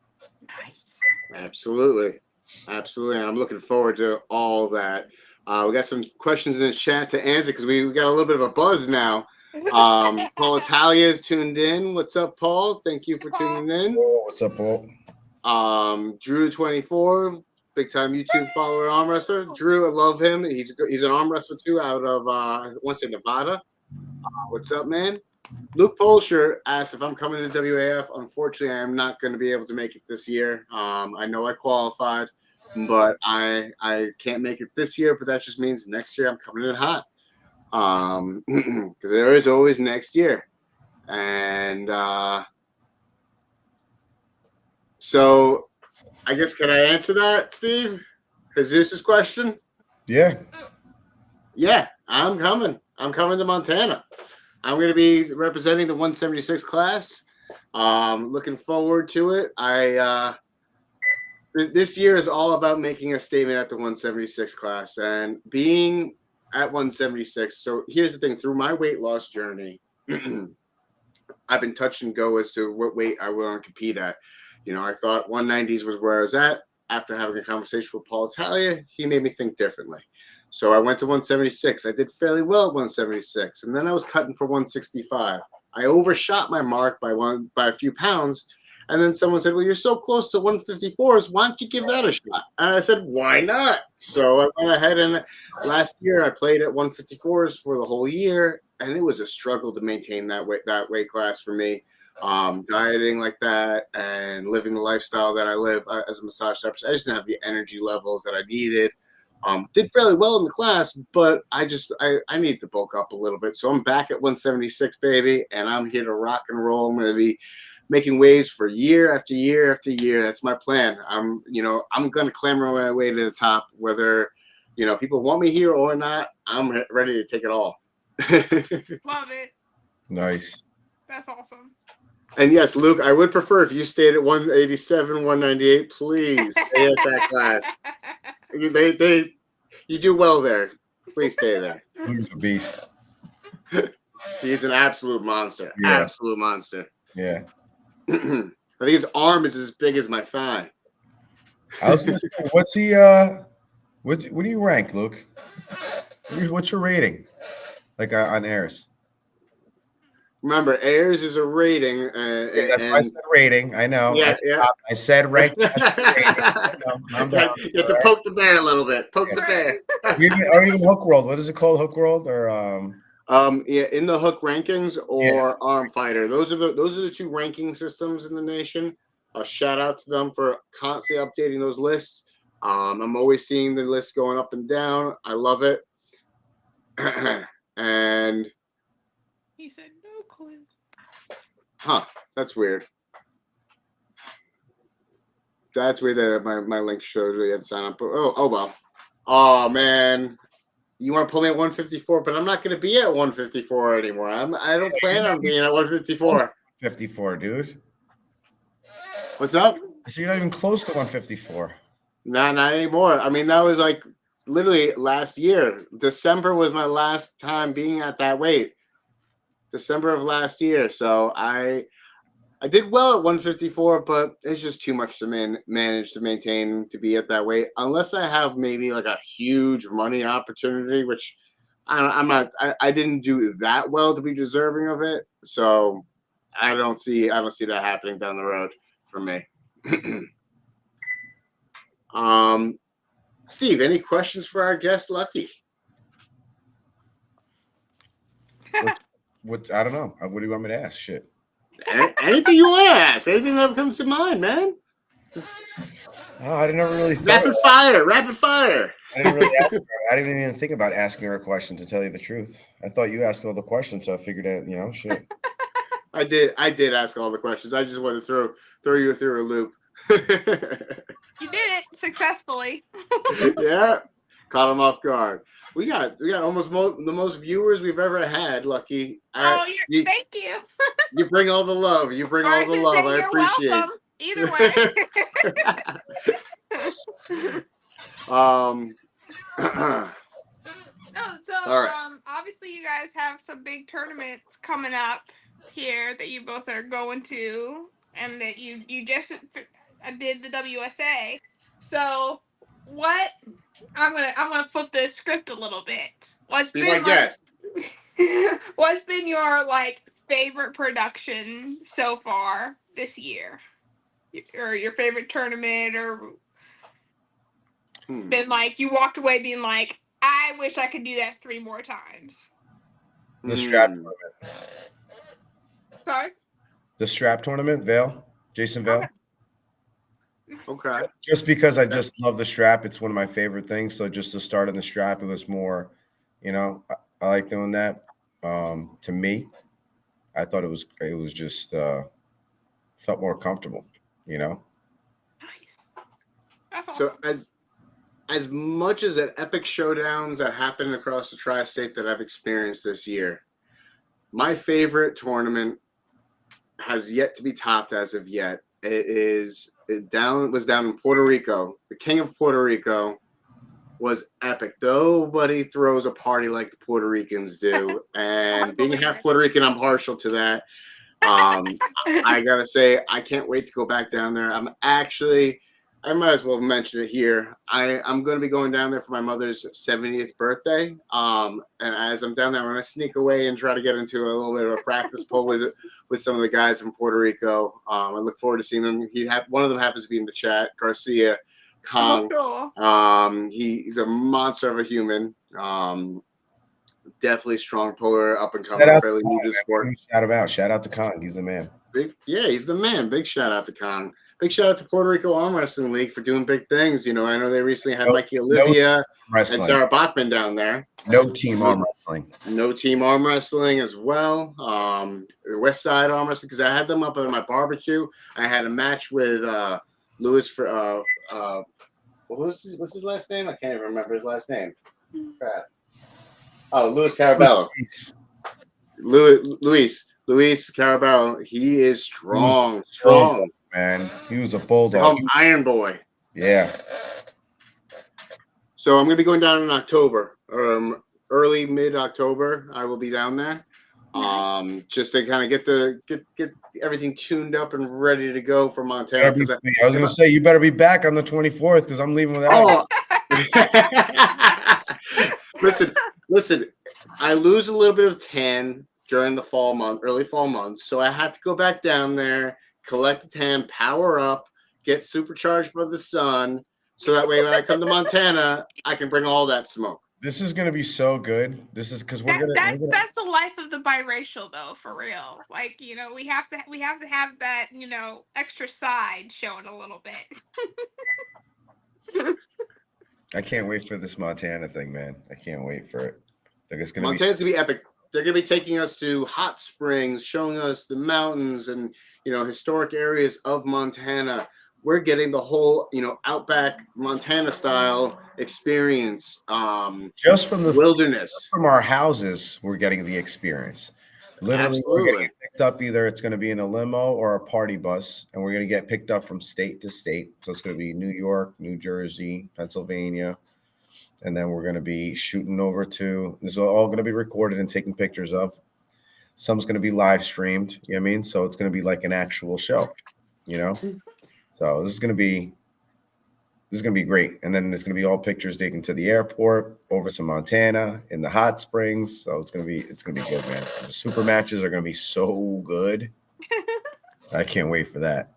Nice. Absolutely. And I'm looking forward to all that. We got some questions in the chat to answer because we got a little bit of a buzz now. Paul Italia is tuned in. What's up, Paul? Thank you for tuning in. Oh, what's up, Paul? Drew 24, big time YouTube follower, arm wrestler. Drew, I love him. He's an arm wrestler too, out of I want to say Nevada. What's up, man? Luke Polsher asked if I'm coming to WAF. Unfortunately, I am not going to be able to make it this year. I know I qualified, but I can't make it this year. But that just means next year I'm coming in hot. Because there is always next year, and so I guess can I answer that, Steve? Jesus' question? Yeah. Yeah, I'm coming. I'm coming to Montana. I'm going to be representing the 176 class. Looking forward to it. This year is all about making a statement at the 176 class and being at 176. So here's the thing: through my weight loss journey, I've been touch and go as to what weight I want to compete at. You know, I thought 190s was where I was at. After having a conversation with Paul Italia, he made me think differently. So I went to 176. I did fairly well at 176, and then I was cutting for 165. I overshot my mark by a few pounds, and then someone said, "Well, you're so close to 154s. Why don't you give that a shot?" And I said, "Why not?" So I went ahead, and last year I played at 154s for the whole year, and it was a struggle to maintain that weight class for me. Dieting like that and living the lifestyle that I live as a massage therapist, I just didn't have the energy levels that I needed. Did fairly well in the class, but I need to bulk up a little bit. So I'm back at 176, baby, and I'm here to rock and roll. I'm going to be making waves for year after year after year. That's my plan. I'm going to clamber my way to the top, whether, people want me here or not. I'm ready to take it all. Love it. Nice. That's awesome. And yes, Luke, I would prefer if you stayed at 187, 198. Please stay at that class. You do well there. Please stay there. He's a beast. He's an absolute monster. Yeah. Absolute monster. Yeah. I think his arm is as big as my thigh. I was gonna say, what's he? What do you rank, Luke? What's your rating? Like on Ayers? Remember, Ayers is a rating. That's why I said rating. I know. Yeah, I said rank. You have to poke the bear a little bit. Poke the bear. Or even Hook World. What is it called? Hook World or in the Hook rankings or Arm Fighter. Those are the two ranking systems in the nation. A shout out to them for constantly updating those lists. I'm always seeing the list going up and down. I love it. And he said no clue. Huh, that's weird. That's weird that my link showed we had to sign up. Oh well. Oh man. You want to pull me at 154, but I'm not going to be at 154 anymore. I don't plan on being at 154. 54, dude. What's up? So you're not even close to 154. Not anymore. I mean, that was like literally last year. December was my last time being at that weight. December of last year. So I did well at 154, but it's just too much to manage to maintain to be at that weight. Unless I have maybe like a huge money opportunity, which I didn't do that well to be deserving of it. So I don't see that happening down the road for me. Steve, any questions for our guest, Lucky? What I don't know. What do you want me to ask? Shit. Anything you want to ask? Anything that comes to mind, man? Oh, I didn't really rapid fire. I didn't even think about asking her a question, to tell you the truth. I thought you asked all the questions, so I figured that, shit. I did ask all the questions. I just wanted to throw you through a loop. You did it successfully. Yeah. Caught him off guard. We got almost the most viewers we've ever had, Lucky. Thank you. You bring all the love. You bring all the love. I appreciate welcome. Either way. All right. Obviously you guys have some big tournaments coming up here that you both are going to, and that you just did the WSA. So what? I'm gonna flip the script a little bit. What's been your favorite production so far this year? or your favorite tournament, or Hmm. been like you walked away being like, I wish I could do that 3 more times? The strap Hmm. tournament. Sorry. The strap tournament, Vale, Jason Vale. Okay. Nice. Okay. Just because I just love the strap, it's one of my favorite things. So just to start on the strap, it was more, I like doing that. To me, I thought it was just felt more comfortable, Nice. That's So awesome. as much as at epic showdowns that happened across the tri-state that I've experienced this year, my favorite tournament has yet to be topped as of yet. Was down in Puerto Rico. The King of Puerto Rico was epic. Nobody throws a party like the Puerto Ricans do. And being half Puerto Rican, I'm partial to that. I gotta say, I can't wait to go back down there. I might as well mention it here. I'm going to be going down there for my mother's 70th birthday. And as I'm down there, I'm going to sneak away and try to get into a little bit of a practice poll with some of the guys from Puerto Rico. I look forward to seeing them. One of them happens to be in the chat, Garcia Kong. He's a monster of a human. Definitely strong puller, up and coming, fairly new to the sport. Shout out to Kong. He's the man. He's the man. Big shout out to Kong. Big shout out to Puerto Rico Arm Wrestling League for doing big things. I know they recently had Mikey Olivia and Sarah Bachman down there. No team arm wrestling. No team arm wrestling as well. The West Side Arm Wrestling, because I had them up at my barbecue. I had a match with Lewis for what's his last name? I can't even remember his last name. Crap. Oh, Luis Carabello. Luis Carabello. He is strong. Man, he was a bulldog. Iron Boy. Yeah. So I'm going to be going down in October, early mid-October. I will be down there, just to kind of get everything tuned up and ready to go for Montana. I was going to say you better be back on the 24th because I'm leaving without. Listen. I lose a little bit of tan during the early fall months, so I had to go back down there, collect the tan, power up, get supercharged by the sun, so that way when I come to Montana, I can bring all that smoke. This is gonna be so good. This is because that's the life of the biracial, though, for real. Like, we have to have that, extra side showing a little bit. I can't wait for this Montana thing, man. I can't wait for it. Montana's gonna be epic. They're gonna be taking us to hot springs, showing us the mountains and historic areas of Montana. We're getting the whole outback Montana style experience. Just from the wilderness, from our houses, we're getting the experience. Literally, we're getting picked up. Either it's going to be in a limo or a party bus, and we're going to get picked up from state to state. So it's going to be New York, New Jersey, Pennsylvania. And then we're going to be shooting over to, this is all going to be recorded and taken pictures of. Some's going to be live streamed. You know what I mean? So it's going to be like an actual show, So this is going to be great. And then there's going to be all pictures taken to the airport, over to Montana, in the hot springs. So it's going to be good, man. The super matches are going to be so good. I can't wait for that.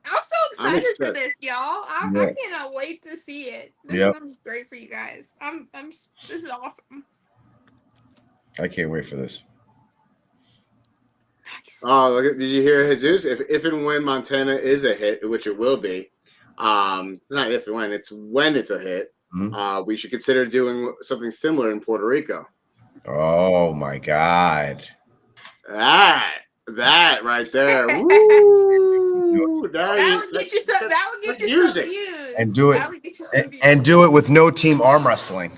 I'm so excited for this, y'all. I cannot wait to see it. This is gonna be great for you guys. This is awesome. I can't wait for this. Nice. Oh, did you hear Jesus? If and when Montana is a hit, which it will be, it's not if and when, it's when it's a hit. Mm-hmm. We should consider doing something similar in Puerto Rico. Oh my God. That right there. Woo! That would get you some views. And do it with no team arm wrestling.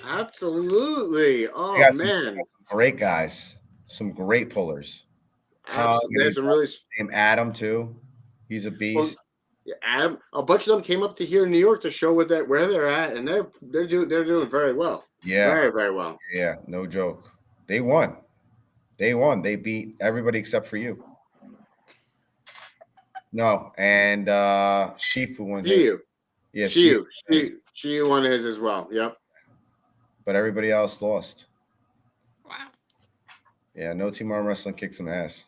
Absolutely. Oh man. Some great guys. Some great pullers. There's some really named Adam too. He's a beast. Well, Adam, a bunch of them came up to here in New York to show where they're at, and they're doing very well. Yeah. Very, very well. Yeah, no joke. They won. They beat everybody except for you. No, and Shifu won. Shifu. Yeah, Shifu won his as well. Yep. But everybody else lost. Wow. Yeah, no team arm wrestling kicked some ass.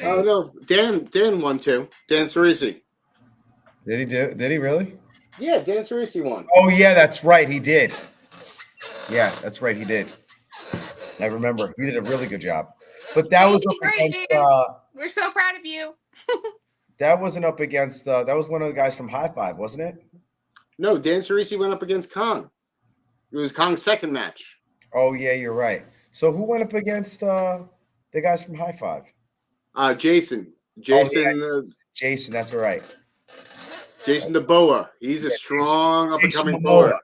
Oh no, Dan won too. Dan Cerisi. Did he really? Yeah, Dan Cerisi won. Oh yeah, that's right. He did. Yeah, that's right. He did. I remember. He did a really good job. But that was up Great, against. dude. We're so proud of you. That wasn't up against. That was one of the guys from High Five, wasn't it? No, Dan Cerisi went up against Kong. It was Kong's second match. Oh yeah, you're right. So who went up against the guys from High Five? Jason. Jason, that's right. Jason the Boa. He's a strong up and Jason coming Momoa. forward.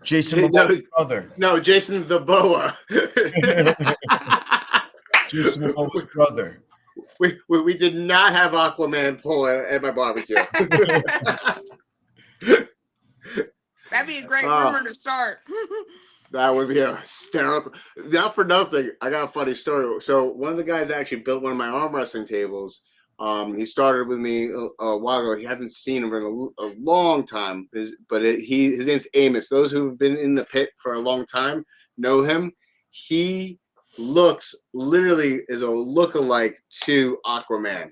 Jason Momoa's brother. No, Jason's the Boa. Jason Momoa's brother. We did not have Aquaman pull at my barbecue. That'd be a great rumor to start. That would be hysterical. Not for nothing, I got a funny story. So one of the guys actually built one of my arm wrestling tables. He started with me a while ago. He haven't seen him in a long time. His name's Amos. Those who've been in the pit for a long time know him. He looks literally is a lookalike to Aquaman.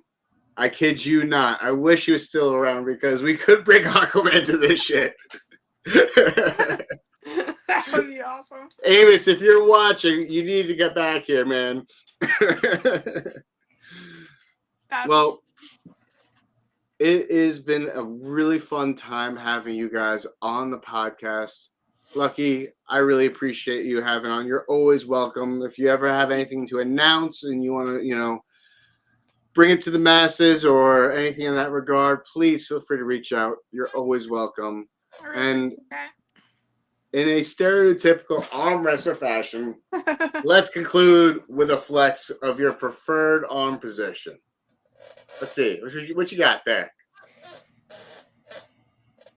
I kid you not. I wish he was still around because we could bring Aquaman to this shit. That would be awesome. Amos, if you're watching, you need to get back here, man. Well, it has been a really fun time having you guys on the podcast. Lucky, I really appreciate you having on. You're always welcome. If you ever have anything to announce and you want to, bring it to the masses or anything in that regard, please feel free to reach out. You're always welcome. And in a stereotypical arm wrestler fashion, let's conclude with a flex of your preferred arm position. Let's see. What you got there?